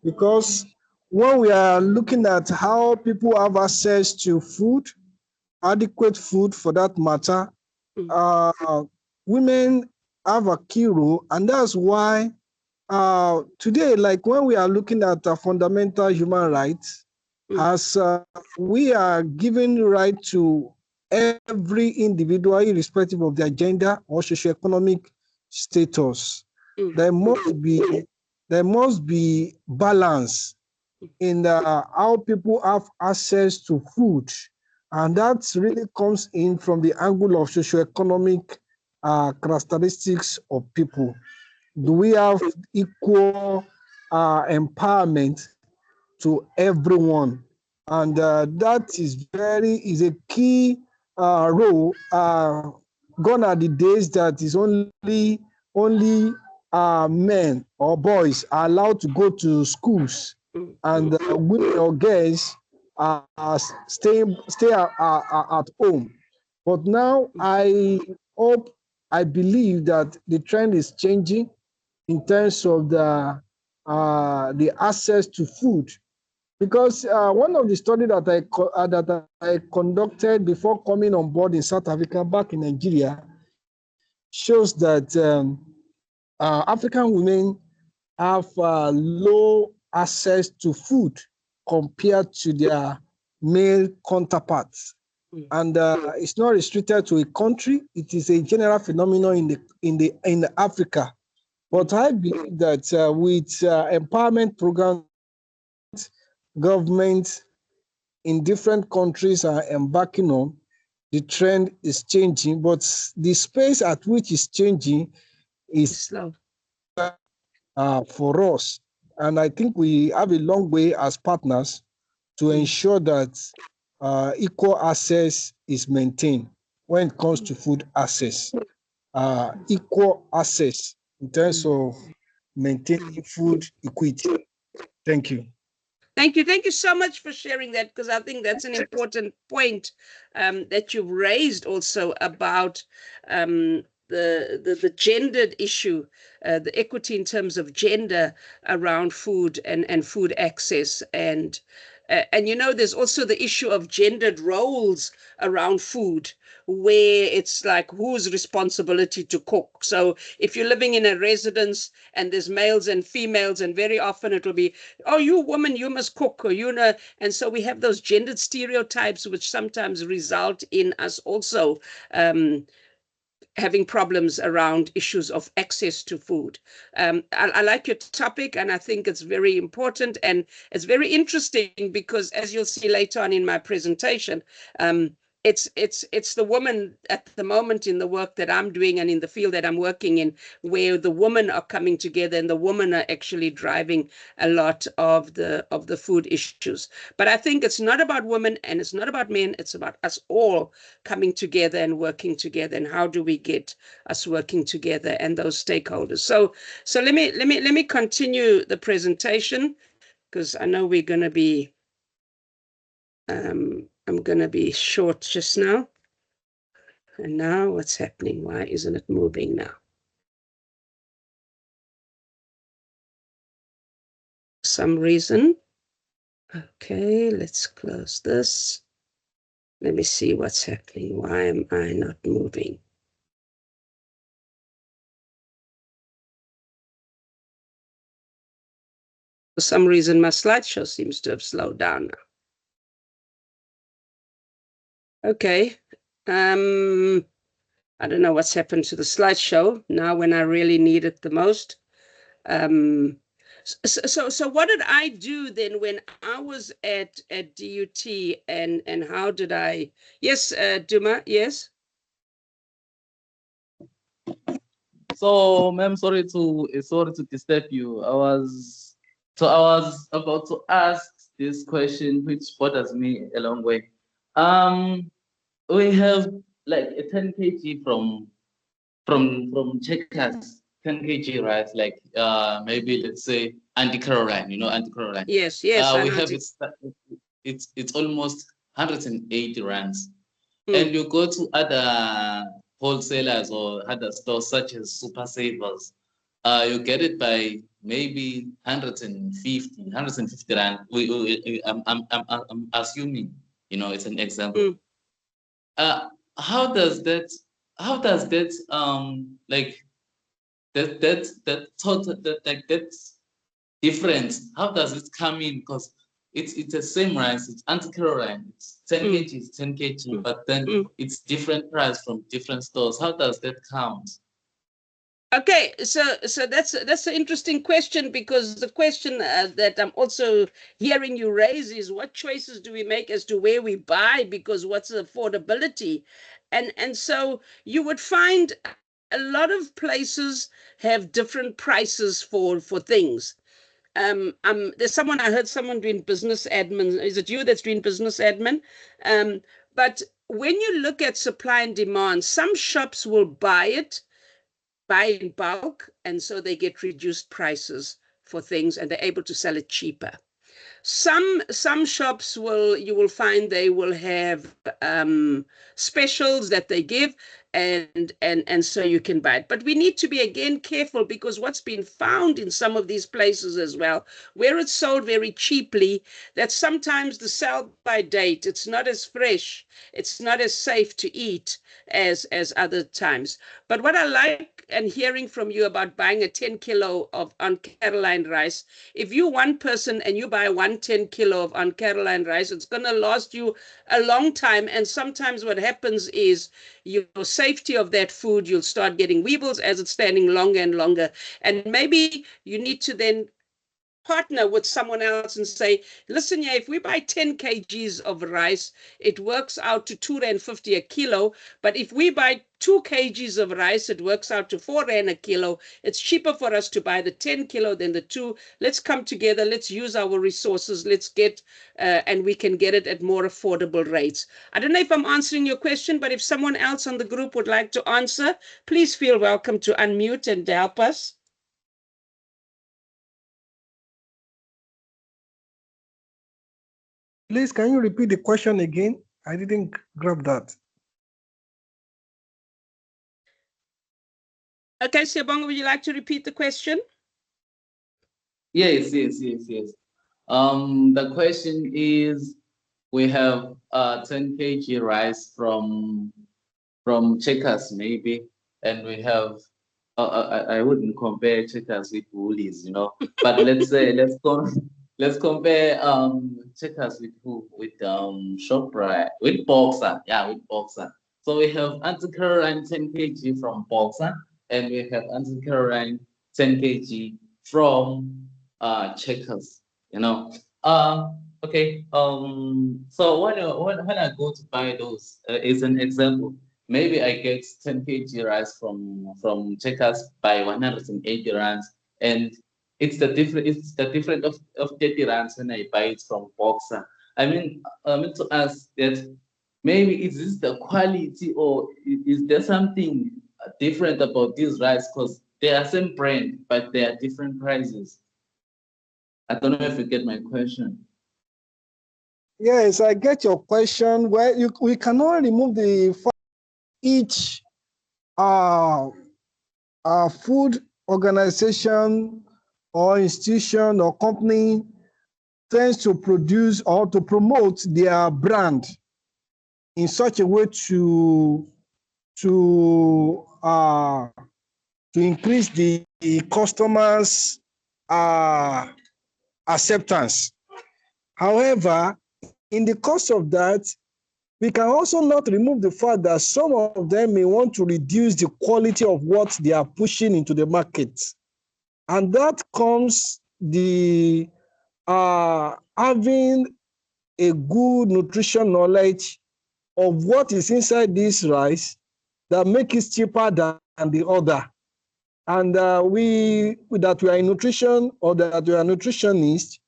because when we are looking at how people have access to food, adequate food for that matter, women have a key role. And that's why today, like when we are looking at fundamental human rights, as we are giving right to every individual, irrespective of their gender or socioeconomic status, there must be balance in how people have access to food. And that really comes in from the angle of socioeconomic characteristics of people. Do we have equal empowerment to everyone? And that is a key role. Gone are the days that is only men or boys are allowed to go to schools, and women or girls stay at home. But now I believe that the trend is changing in terms of the access to food, because one of the studies that I conducted before coming on board in South Africa, back in Nigeria, shows that African women have low access to food compared to their male counterparts. And it's not restricted to a country. It is a general phenomenon in Africa. But I believe that with empowerment programs, governments in different countries are embarking on, the trend is changing, but the space at which it's changing is slow for us. And I think we have a long way as partners to ensure that equal access is maintained when it comes to food access. Equal access in terms of maintaining food equity. Thank you. Thank you. Thank you so much for sharing that, because I think that's an important point that you've raised also about the gendered issue, the equity in terms of gender around food and food access. And you know, there's also the issue of gendered roles around food, where it's like, whose responsibility to cook. So if you're living in a residence and there's males and females, and very often it'll be, oh, you woman, you must cook, or you know. And so we have those gendered stereotypes, which sometimes result in us also having problems around issues of access to food. I like your topic, and I think it's very important, and it's very interesting because, as you'll see later on in my presentation, it's the woman at the moment in the work that I'm doing and in the field that I'm working in, where the women are coming together and the women are actually driving a lot of the food issues. But I think it's not about women and it's not about men, it's about us all coming together and working together, and how do we get us working together and those stakeholders. So let me continue the presentation, because I know we're going to be I'm going to be short just now. And now what's happening? Why isn't it moving now? For some reason. Okay, let's close this. Let me see what's happening. Why am I not moving? For some reason, my slideshow seems to have slowed down now. Okay. I don't know what's happened to the slideshow now when I really need it the most. So what did I do then when I was at DUT, and how did I? Yes, Duma, yes. So, ma'am, sorry to disturb you. I was about to ask this question, which bothers me a long way. We have like a 10 kg from Checkers, 10 kg, right? Like maybe let's say Auntie Caroline, you know Auntie Caroline. Yes. We have it's almost 180 rands. And you go to other wholesalers or other stores such as Super Savers, you get it by maybe 150 rand. I'm assuming, you know, it's an example. How does that like that total that difference, how does it come in? Because it's the same rice, it's Auntie Caroline, it's 10 kg, it's 10 kg, but then it's different price from different stores. How does that count? Okay, so that's an interesting question, because the question that I'm also hearing you raise is, what choices do we make as to where we buy, because what's the affordability? And so you would find a lot of places have different prices for things. There's someone, I heard someone doing business admin. Is it you that's doing business admin? But when you look at supply and demand, some shops will buy in bulk, and so they get reduced prices for things and they're able to sell it cheaper. Some shops you will find they will have specials that they give, and so you can buy it. But we need to be again careful, because what's been found in some of these places as well, where it's sold very cheaply, that sometimes the sell by date, it's not as fresh, it's not as safe to eat as other times. But what I like and hearing from you about buying a 10 kilo of Aunt Caroline rice, if you're one person and you buy 10 kilo of Aunt Caroline rice, it's going to last you a long time. And sometimes what happens is your safety of that food, you'll start getting weevils as it's standing longer and longer. And maybe you need to then partner with someone else and say, listen, yeah, if we buy 10 kgs of rice, it works out to 2 Rand 50 a kilo. But if we buy 2 kgs of rice, it works out to 4 Rand a kilo. It's cheaper for us to buy the 10 kilo than the 2. Let's come together. Let's use our resources. Let's get, and we can get it at more affordable rates. I don't know if I'm answering your question, but if someone else on the group would like to answer, please feel welcome to unmute and help us. Please, can you repeat the question again? I didn't grab that. Okay, Siyabonga, would you like to repeat the question? Yes. The question is, we have 10 kg rice from Checkers maybe, and we have I wouldn't compare Checkers with Woolies, you know, but let's say let's compare Checkers with who? With ShopRite, with Boxer. Yeah, with Boxer. So we have Auntie Caroline 10 kg from Boxer, and we have Auntie Caroline 10 kg from Checkers, you know. Okay. So when I go to buy those, as an example, maybe I get 10 kg rice from Checkers by 180 rands, and it's the difference of 30 rands when I buy it from Boxer. I mean to ask that maybe is this the quality, or is there something different about this rice, because they are same brand but they are different prices? I don't know if you get my question. Yes, I get your question. Where we cannot remove the fact each food organization or institution or company tends to produce or to promote their brand in such a way to increase the customers' acceptance. However, in the course of that, we can also not remove the fact that some of them may want to reduce the quality of what they are pushing into the market. And that comes the having a good nutrition knowledge of what is inside this rice that make it cheaper than the other. And we are in nutrition, or that we are nutritionists,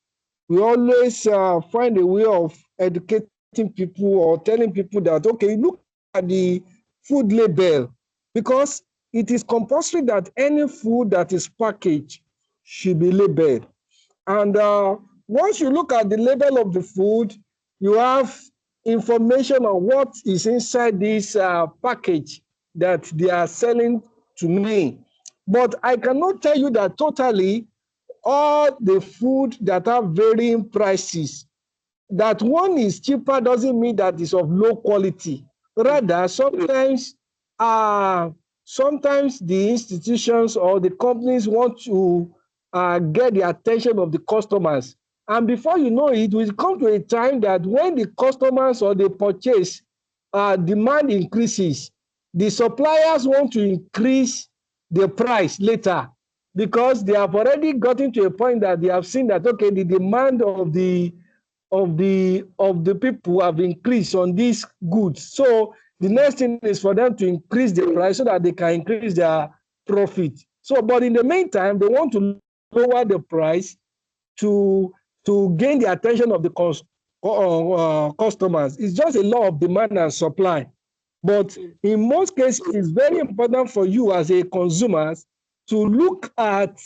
we always find a way of educating people or telling people that, okay, look at the food label, because it is compulsory that any food that is packaged should be labeled. And once you look at the label of the food, you have information on what is inside this package that they are selling to me. But I cannot tell you that totally all the food that have varying prices, that one is cheaper doesn't mean that it's of low quality. Rather, sometimes the institutions or the companies want to get the attention of the customers. And before you know it, will come to a time that when the customers or the purchase demand increases, the suppliers want to increase the price later, because they have already gotten to a point that they have seen that, okay, the demand of the people have increased on these goods. So the next thing is for them to increase the price so that they can increase their profit. So, but in the meantime, they want to lower the price to gain the attention of the customers. It's just a law of demand and supply. But in most cases, it's very important for you as a consumer to look at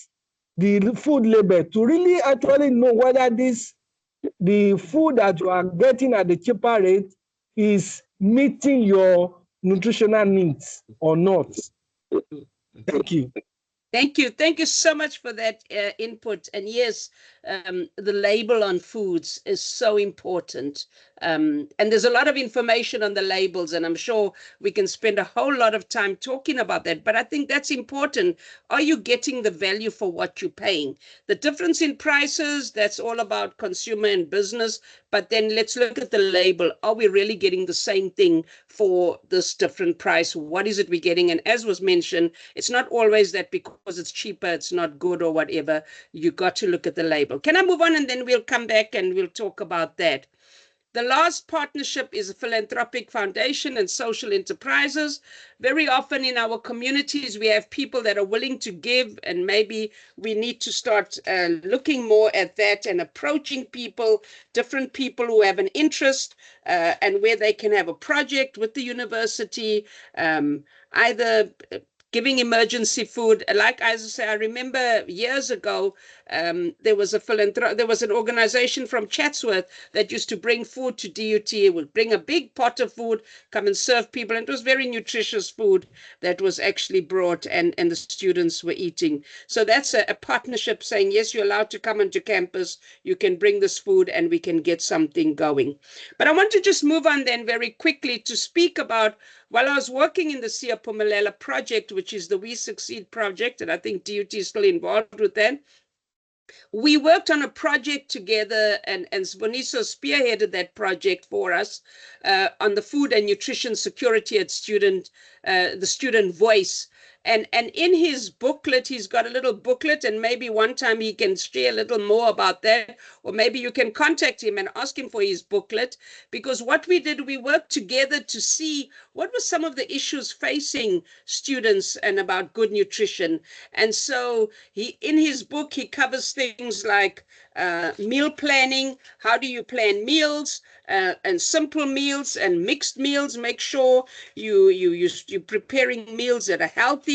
the food label to really actually know whether the food that you are getting at the cheaper rate is meeting your nutritional needs or not? Thank you. Thank you. Thank you so much for that input. And yes, the label on foods is so important. And there's a lot of information on the labels, and I'm sure we can spend a whole lot of time talking about that. But I think that's important. Are you getting the value for what you're paying? The difference in prices, that's all about consumer and business. But then let's look at the label. Are we really getting the same thing for this different price? What is it we're getting? And as was mentioned, it's not always that because it's cheaper, it's not good or whatever. You got to look at the label. Can I move on, and then we'll come back and we'll talk about that. The last partnership is a philanthropic foundation and social enterprises. Very often in our communities, we have people that are willing to give, and maybe we need to start looking more at that and approaching people, different people who have an interest and where they can have a project with the university, either giving emergency food. Like I say, I remember years ago, there was an organization from Chatsworth that used to bring food to DUT. It would bring a big pot of food, come and serve people. And it was very nutritious food that was actually brought, and the students were eating. So that's a partnership saying, yes, you're allowed to come onto campus. You can bring this food and we can get something going. But I want to just move on then very quickly to speak about, while I was working in the Siyaphumelela project, which is the We Succeed project, and I think DUT is still involved with that, we worked on a project together, and Siboniso spearheaded that project for us on the food and nutrition security at the student voice. And in his booklet, he's got a little booklet, and maybe one time he can share a little more about that, or maybe you can contact him and ask him for his booklet, because what we did, we worked together to see what were some of the issues facing students and about good nutrition. And so in his book, he covers things like meal planning, how do you plan meals, and simple meals and mixed meals. Make sure you're preparing meals that are healthy.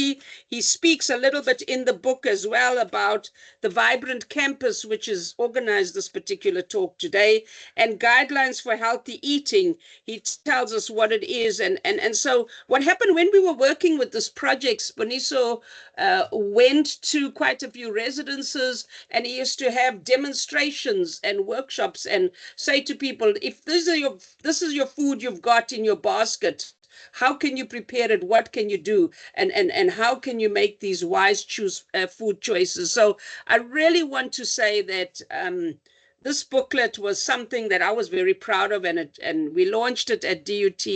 He speaks a little bit in the book as well about the Vibrant Campus, which has organized this particular talk today, and guidelines for healthy eating. He tells us what it is. And so what happened when we were working with this project, Siboniso went to quite a few residences, and he used to have demonstrations and workshops and say to people, if this is your food you've got in your basket, how can you prepare it? What can you do? And how can you make these wise food choices? So I really want to say that this booklet was something that I was very proud of, and we launched it at DUT,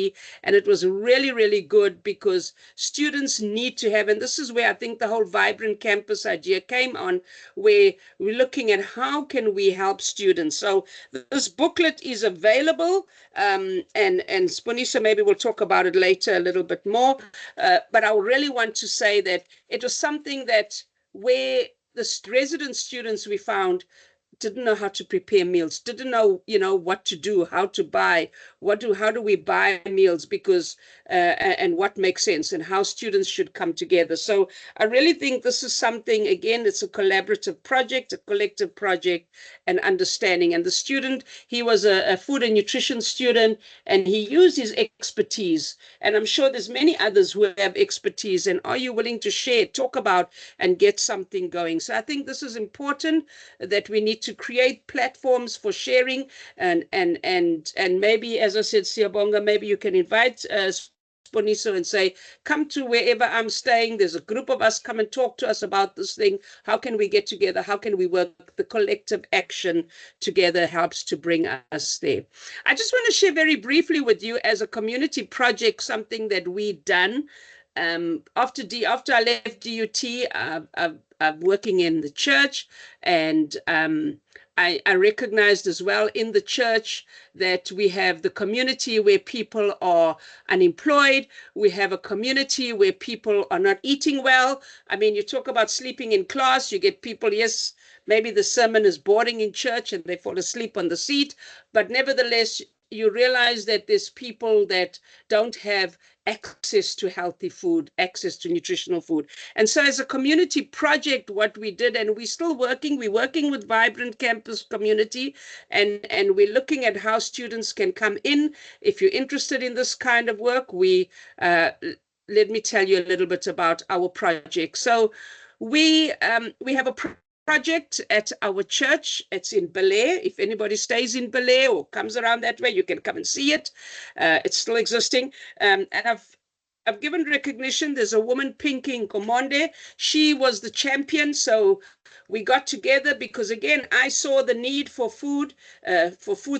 and it was really, really good because students need to have, and this is where I think the whole Vibrant Campus idea came on, where we're looking at how can we help students. So this booklet is available, and Siboniso maybe we'll talk about it later a little bit more, but I really want to say that it was something that where the resident students we found didn't know how to prepare meals, didn't know, what to do, how to buy, how do we buy meals, because and what makes sense, and how students should come together. So I really think this is something, again, it's a collaborative project, a collective project, and understanding. And the student, he was a food and nutrition student, and he used his expertise. And I'm sure there's many others who have expertise. And are you willing to share, talk about, and get something going? So I think this is important, that we need to create platforms for sharing, and maybe, as I said, Siyabonga, maybe you can invite Siboniso and say, come to wherever I'm staying. There's a group of us, come and talk to us about this thing. How can we get together? How can we work? The collective action together helps to bring us there. I just want to share very briefly with you, as a community project, something that we've done. After I left DUT, I'm working in the church, and I recognized as well in the church that we have the community where people are unemployed. We have a community where people are not eating well. I mean, you talk about sleeping in class, you get people, yes, maybe the sermon is boring in church and they fall asleep on the seat, but nevertheless, you realize that there's people that don't have access to healthy food, access to nutritional food. And so as a community project, what we did, and we're still working, we're working with Vibrant Campus Community, and we're looking at how students can come in. If you're interested in this kind of work, let me tell you a little bit about our project. So we have a project at our church. It's in Belair. If anybody stays in Belair or comes around that way, you can come and see it. It's still existing. And I've given recognition. There's a woman, Pinky Nkomonde. She was the champion. So we got together because, again, I saw the need for food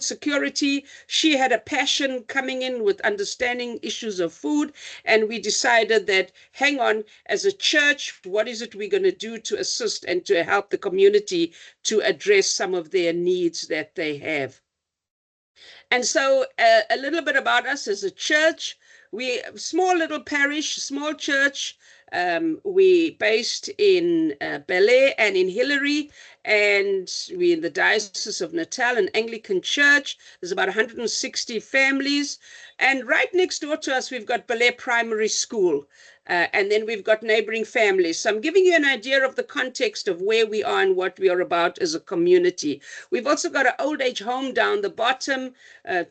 security. She had a passion coming in with understanding issues of food. And we decided that, hang on, as a church, what is it we're going to do to assist and to help the community to address some of their needs that they have? And so a little bit about us as a church. We small little parish, small church. We based in Belair and in Hillary, and we're in the Diocese of Natal, an Anglican church. There's about 160 families. And right next door to us, we've got Belair Primary School. And then we've got neighboring families. So I'm giving you an idea of the context of where we are and what we are about as a community. We've also got an old age home down the bottom,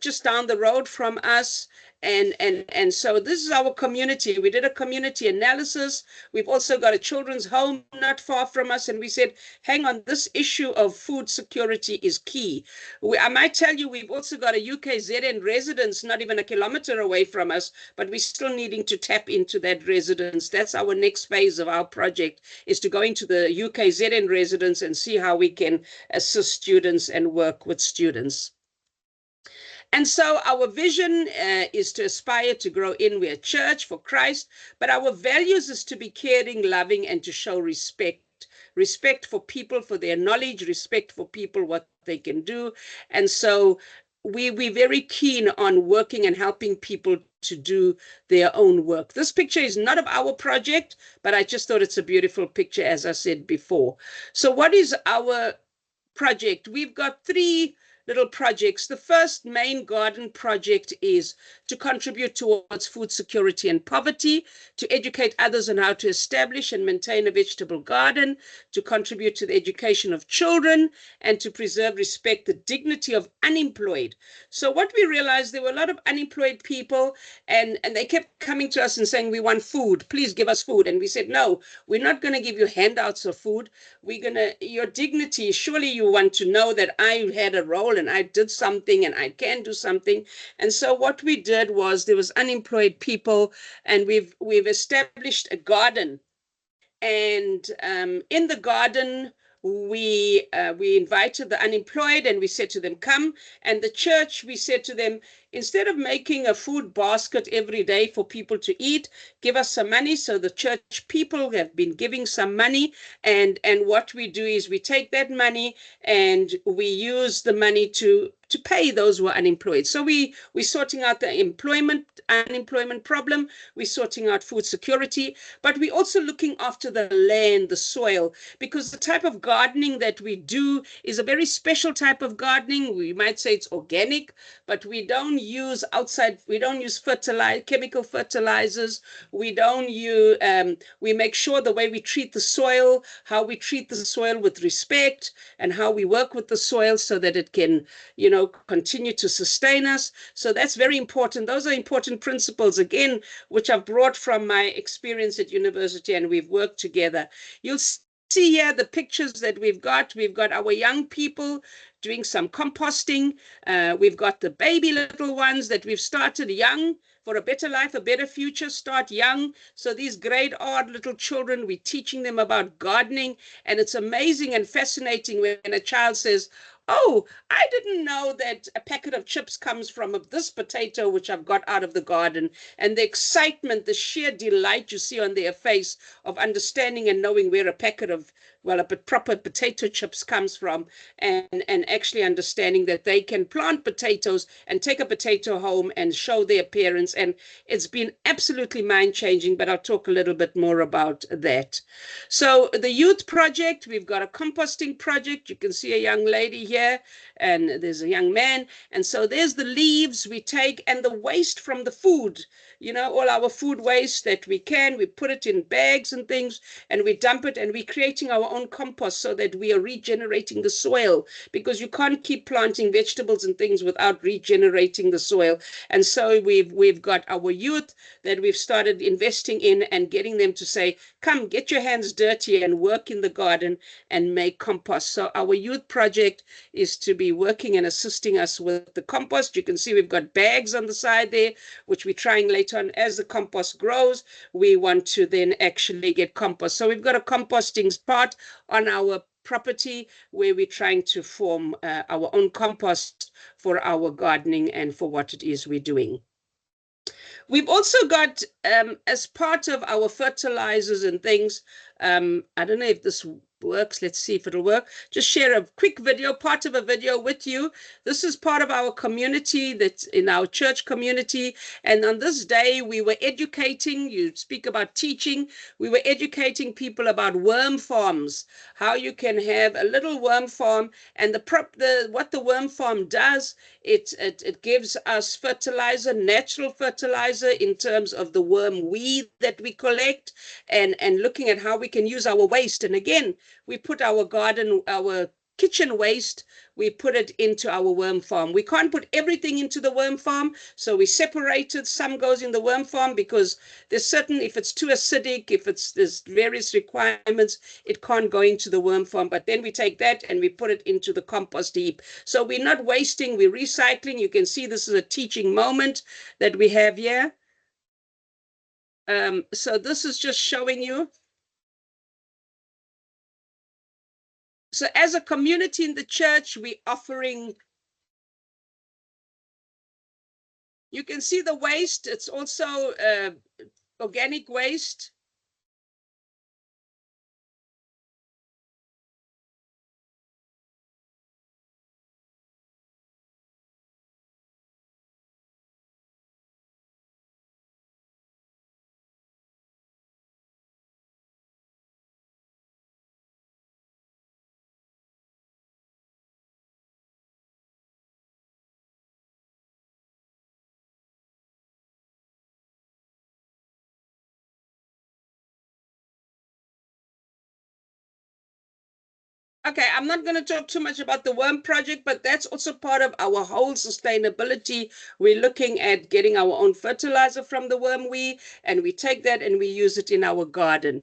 just down the road from us. And so this is our community. We did a community analysis. We've also got a children's home not far from us. And we said, hang on, this issue of food security is key. I might tell you, we've also got a UKZN residence not even a kilometer away from us, but we're still needing to tap into that residence. That's our next phase of our project, is to go into the UKZN residence and see how we can assist students and work with students. And so our vision is to aspire to grow in. We're a church for Christ, but our values is to be caring, loving, and to show respect. Respect for people, for their knowledge, respect for people, what they can do. And so we're very keen on working and helping people to do their own work. This picture is not of our project, but I just thought it's a beautiful picture, as I said before. So what is our project? We've got 3 little projects. The first main garden project is to contribute towards food security and poverty, to educate others on how to establish and maintain a vegetable garden, to contribute to the education of children, and to preserve, respect the dignity of unemployed. So what we realized, there were a lot of unemployed people, and they kept coming to us and saying, we want food, please give us food. And we said, no, we're not going to give you handouts of food. Your dignity, surely you want to know that I had a role and I did something and I can do something. And so what we did was, there was unemployed people, and we've established a garden. And in the garden, we invited the unemployed, and we said to them, come. And the church, we said to them, instead of making a food basket every day for people to eat, give us some money. So the church people have been giving some money. And what we do is we take that money and we use the money to pay those who are unemployed. So we're sorting out the unemployment problem. We're sorting out food security, but we're also looking after the land, the soil, because the type of gardening that we do is a very special type of gardening. We might say it's organic, but we don't use chemical fertilizers. We make sure the way we treat the soil, how we treat the soil with respect, and how we work with the soil so that it can, continue to sustain us. So that's very important. Those are important principles, again, which I've brought from my experience at university, and we've worked together. You'll see here the pictures that we've got. We've got our young people doing some composting. We've got the baby little ones that we've started young. For a better life, a better future, start young. So these grade R little children, we're teaching them about gardening. And it's amazing and fascinating when a child says, oh, I didn't know that a packet of chips comes from this potato, which I've got out of the garden. And the excitement, the sheer delight you see on their face of understanding and knowing where a packet of well, a proper potato chips comes from, and actually understanding that they can plant potatoes and take a potato home and show their parents. And it's been absolutely mind-changing, but I'll talk a little bit more about that. So the youth project, we've got a composting project. You can see a young lady here, and there's a young man. And so there's the leaves we take and the waste from the food, you know, all our food waste that we put it in bags and things, and we dump it, and we're creating our own compost so that we are regenerating the soil, because you can't keep planting vegetables and things without regenerating the soil. And so we've got our youth that we've started investing in and getting them to say, come, get your hands dirty and work in the garden and make compost. So our youth project is to be working and assisting us with the compost. You can see we've got bags on the side there, which we're trying later on. As the compost grows, we want to then actually get compost. So we've got a composting part on our property where we're trying to form our own compost for our gardening and for what it is we're doing. We've also got, as part of our fertilizers and things, I don't know if this works. Let's see if it'll work. Just share a quick video, part of a video with you. This is part of our community, that's in our church community. And on this day, we were educating, you speak about teaching, we were educating people about worm farms, how you can have a little worm farm, and what the worm farm does, it gives us fertilizer, natural fertilizer, in terms of the worm weed that we collect, and looking at how we can use our waste. And again, we put our garden, our kitchen waste, we put it into our worm farm. We can't put everything into the worm farm, so we separated. Some goes in the worm farm because there's certain, if it's too acidic, if there's various requirements, it can't go into the worm farm. But then we take that and we put it into the compost heap. So we're not wasting, we're recycling. You can see this is a teaching moment that we have here. So this is just showing you. So as a community in the church, we're offering, you can see the waste. It's also organic waste. Okay, I'm not going to talk too much about the worm project, but that's also part of our whole sustainability. We're looking at getting our own fertilizer from the worm weed, and we take that and we use it in our garden.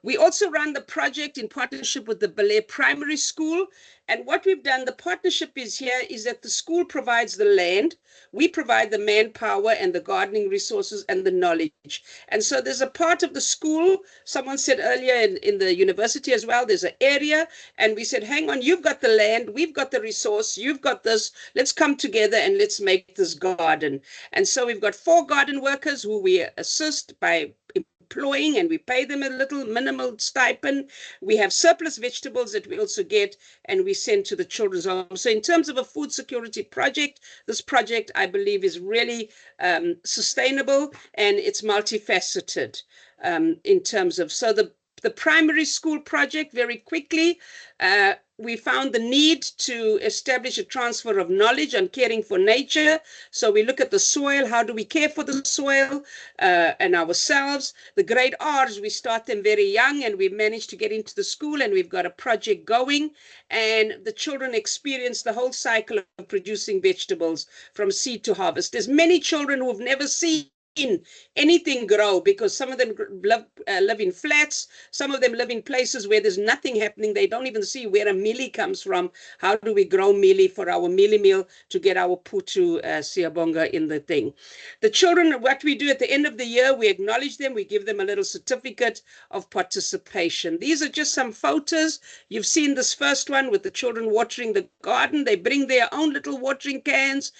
We also run the project in partnership with the Belair Primary School. And what we've done, the partnership is here, is that the school provides the land, we provide the manpower and the gardening resources and the knowledge. And so there's a part of the school, someone said earlier in the university as well, there's an area, and we said, hang on, you've got the land, we've got the resource, you've got this, let's come together and let's make this garden. And so we've got 4 garden workers who we assist by employing, and we pay them a little minimal stipend. We have surplus vegetables that we also get and we send to the children's home. So in terms of a food security project, this project, I believe, is really sustainable, and it's multifaceted in terms of, so the primary school project, very quickly, we found the need to establish a transfer of knowledge on caring for nature. So we look at the soil, how do we care for the soil and ourselves. The grade R's, we start them very young, and we've managed to get into the school, and we've got a project going, and the children experience the whole cycle of producing vegetables from seed to harvest. There's many children who have never seen anything grow, because some of them live in flats, some of them live in places where there's nothing happening. They don't even see where a mealie comes from. How do we grow mealie for our mealie meal to get our putu siyabonga in the thing? The children, what we do at the end of the year, we acknowledge them, we give them a little certificate of participation. These are just some photos. You've seen this first one with the children watering the garden. They bring their own little watering cans,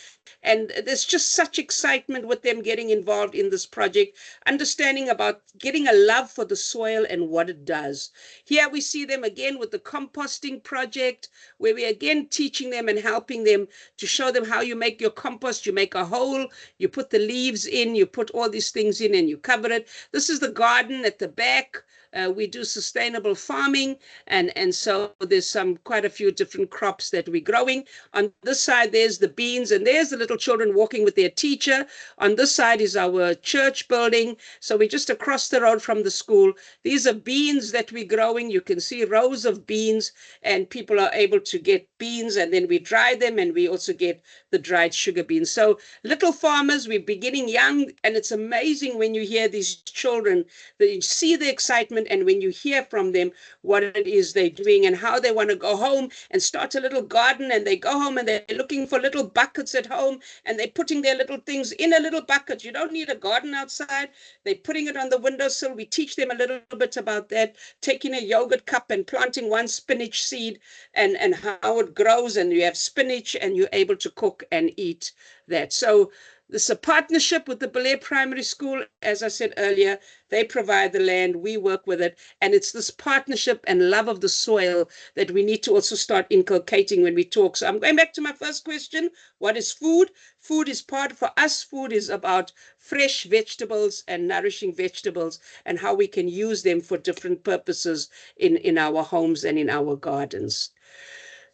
and there's just such excitement with them getting involved involved in this project, understanding about getting a love for the soil and what it does. Here we see them again with the composting project, where we again teaching them and helping them to show them how you make your compost. You make a hole, you put the leaves in, you put all these things in, and you cover it. This is the garden at the back. We do sustainable farming, and so there's quite a few different crops that we're growing. On this side, there's the beans, and there's the little children walking with their teacher. On this side is our church building. So we're just across the road from the school. These are beans that we're growing. You can see rows of beans, and people are able to get beans, and then we dry them, and we also get the dried sugar beans. So little farmers, we're beginning young, and it's amazing when you hear these children, that you see the excitement, and when you hear from them what it is they're doing and how they want to go home and start a little garden, and they go home and they're looking for little buckets at home, and they're putting their little things in a little bucket. You don't need a garden outside. They're putting it on the windowsill. We teach them a little bit about that, taking a yogurt cup and planting one spinach seed, and how it grows, and you have spinach, and you're able to cook and eat that. So this is a partnership with the Belair Primary School. As I said earlier, they provide the land, we work with it, and it's this partnership and love of the soil that we need to also start inculcating when we talk. So I'm going back to my first question. What is food? Food is for us, food is about fresh vegetables and nourishing vegetables, and how we can use them for different purposes in our homes and in our gardens.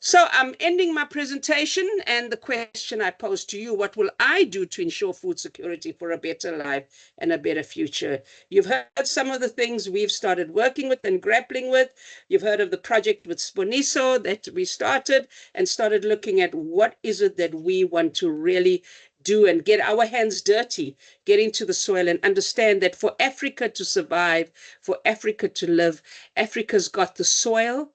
So I'm ending my presentation, and the question I pose to you: what will I do to ensure food security for a better life and a better future? You've heard some of the things we've started working with and grappling with. You've heard of the project with Sponiso that we started looking at what is it that we want to really do and get our hands dirty, get into the soil, and understand that for Africa to survive, for Africa to live, Africa's got the soil.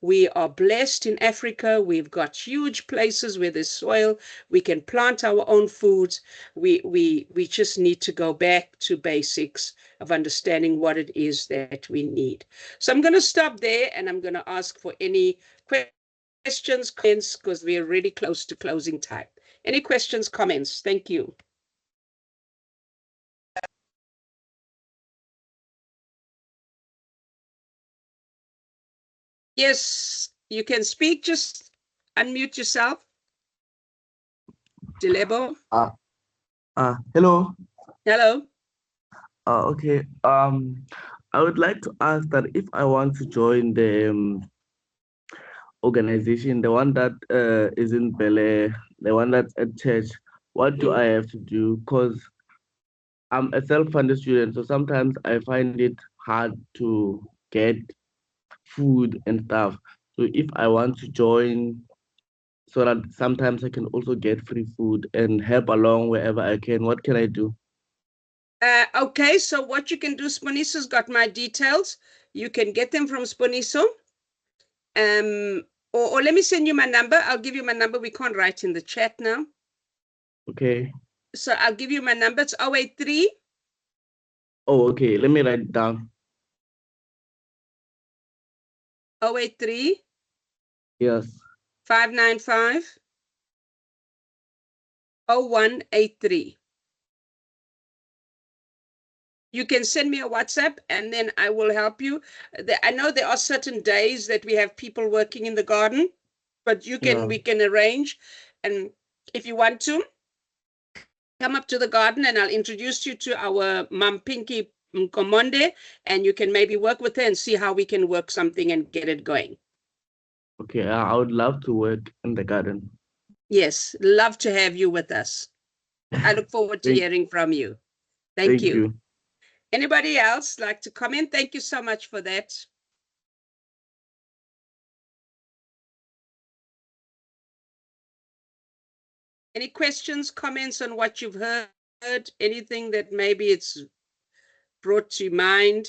We are blessed in Africa. We've got huge places where there's soil. We can plant our own foods. We just need to go back to basics of understanding what it is that we need. So I'm going to stop there, and I'm going to ask for any questions, comments, because we're really close to closing time. Any questions, comments? Thank you. Yes, you can speak. Just unmute yourself. Dilebo. Hello. Hello. Okay. I would like to ask that if I want to join the organization, the one that is in Belair, the one that's at church, what do I have to do? Because I'm a self-funded student, so sometimes I find it hard to get food and stuff. So if I want to join, so that sometimes I can also get free food and help along wherever I can, what can I do? Okay, so what you can do, Sponiso's got my details. You can get them from Sponiso. Or let me send you my number. I'll give you my number. We can't write in the chat now. Okay. So I'll give you my number. It's 083. Oh, okay. Let me write it down. 083. Yes. 595. 0183. You can send me a WhatsApp, and then I will help you. I know there are certain days that we have people working in the garden, but we can arrange. And if you want to, come up to the garden, and I'll introduce you to our Mom Pinky Mkomonde, and you can maybe work with her and see how we can work something and get it going. Okay, I would love to work in the garden. Yes, love to have you with us. I look forward to hearing from you. Thank you. Anybody else like to comment? Thank you so much for that. Any questions, comments on what you've heard? Anything that maybe it's brought to mind?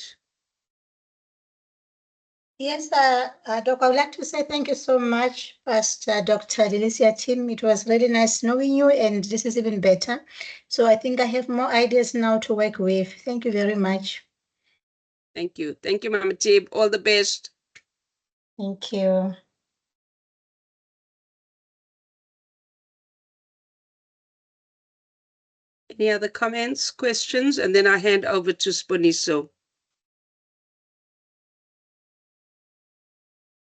Yes, Doc, I would like to say thank you so much, Pastor Dr. Delicia Tim. It was really nice knowing you, and this is even better. So I think I have more ideas now to work with. Thank you very much. Thank you. Thank you, Mama Tib. All the best. Thank you. Any other comments, questions? And then I hand over to Sponiso.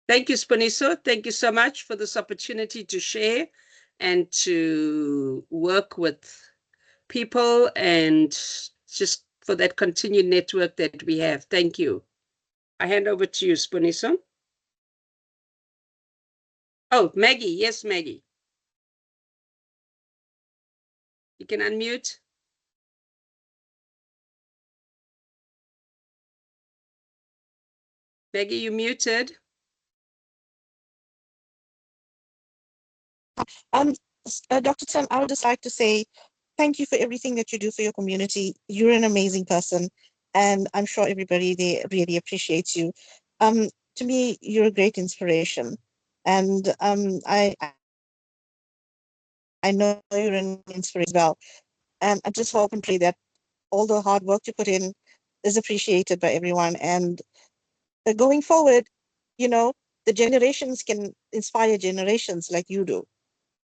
Thank you, Sponiso. Thank you so much for this opportunity to share and to work with people and just for that continued network that we have. Thank you. I hand over to you, Sponiso. Oh, Maggie. Yes, Maggie. You can unmute. Maggie, you muted. Dr. Tim, I would just like to say thank you for everything that you do for your community. You're an amazing person, and I'm sure everybody there really appreciates you. To me, you're a great inspiration, and I know you're an inspiration as well. And I just hope and pray that all the hard work you put in is appreciated by everyone. And going forward, you know, the generations can inspire generations like you do.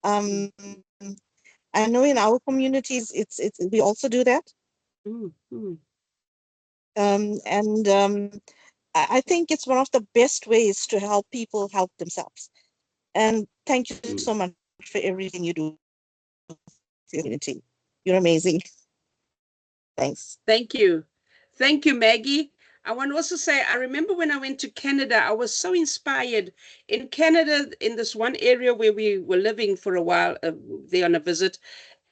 I know in our communities, we also do that. I think it's one of the best ways to help people help themselves. And thank you so much for everything you do for your community. You're amazing. Thanks. Thank you. Thank you, Maggie. I want to also say, I remember when I went to Canada, I was so inspired. In Canada, in this one area where we were living for a while, there on a visit,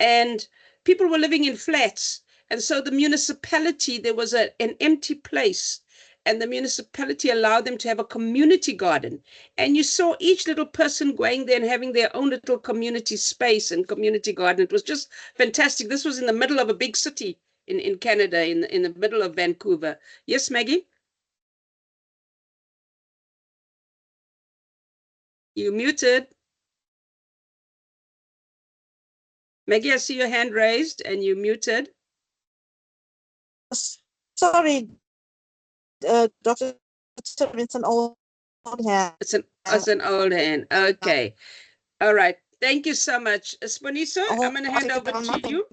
and people were living in flats. And so the municipality, there was an empty place, and the municipality allowed them to have a community garden. And you saw each little person going there and having their own little community space and community garden. It was just fantastic. This was in the middle of a big city in Canada, in the middle of Vancouver. Yes, Maggie? You muted. Maggie, I see your hand raised and you muted. Sorry, Dr. It's an old hand. It's an old hand. Okay. All right. Thank you so much. Sponiso, I'm going to hand over to you.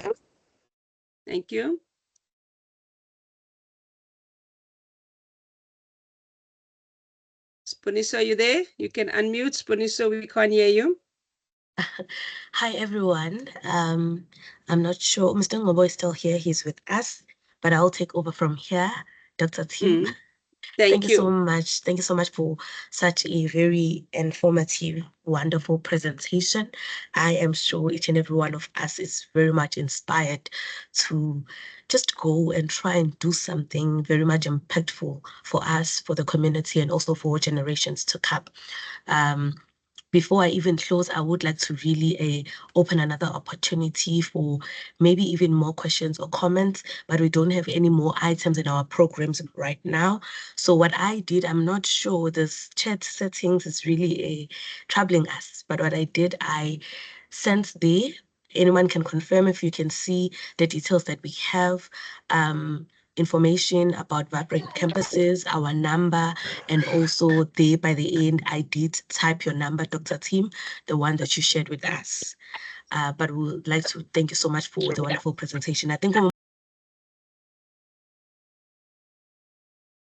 Thank you. Sponiso, are you there? You can unmute. Sponiso, we can't hear you. Hi, everyone. I'm not sure. Mr. Ngobo is still here. He's with us, but I'll take over from here. Dr. Tim, thank you so much. Thank you so much for such a very informative, wonderful presentation. I am sure each and every one of us is very much inspired to just go and try and do something very much impactful for us, for the community, and also for generations to come. Before I even close, I would like to really open another opportunity for maybe even more questions or comments, but we don't have any more items in our programs right now. So what I did, I'm not sure this chat settings is really troubling us, but what I did, I sent there. Anyone can confirm if you can see the details that we have. Information about Vibrant Campuses, our number, and also there by the end, I did type your number, Dr. Tim, the one that you shared with us. But we would like to thank you so much for the wonderful presentation. I think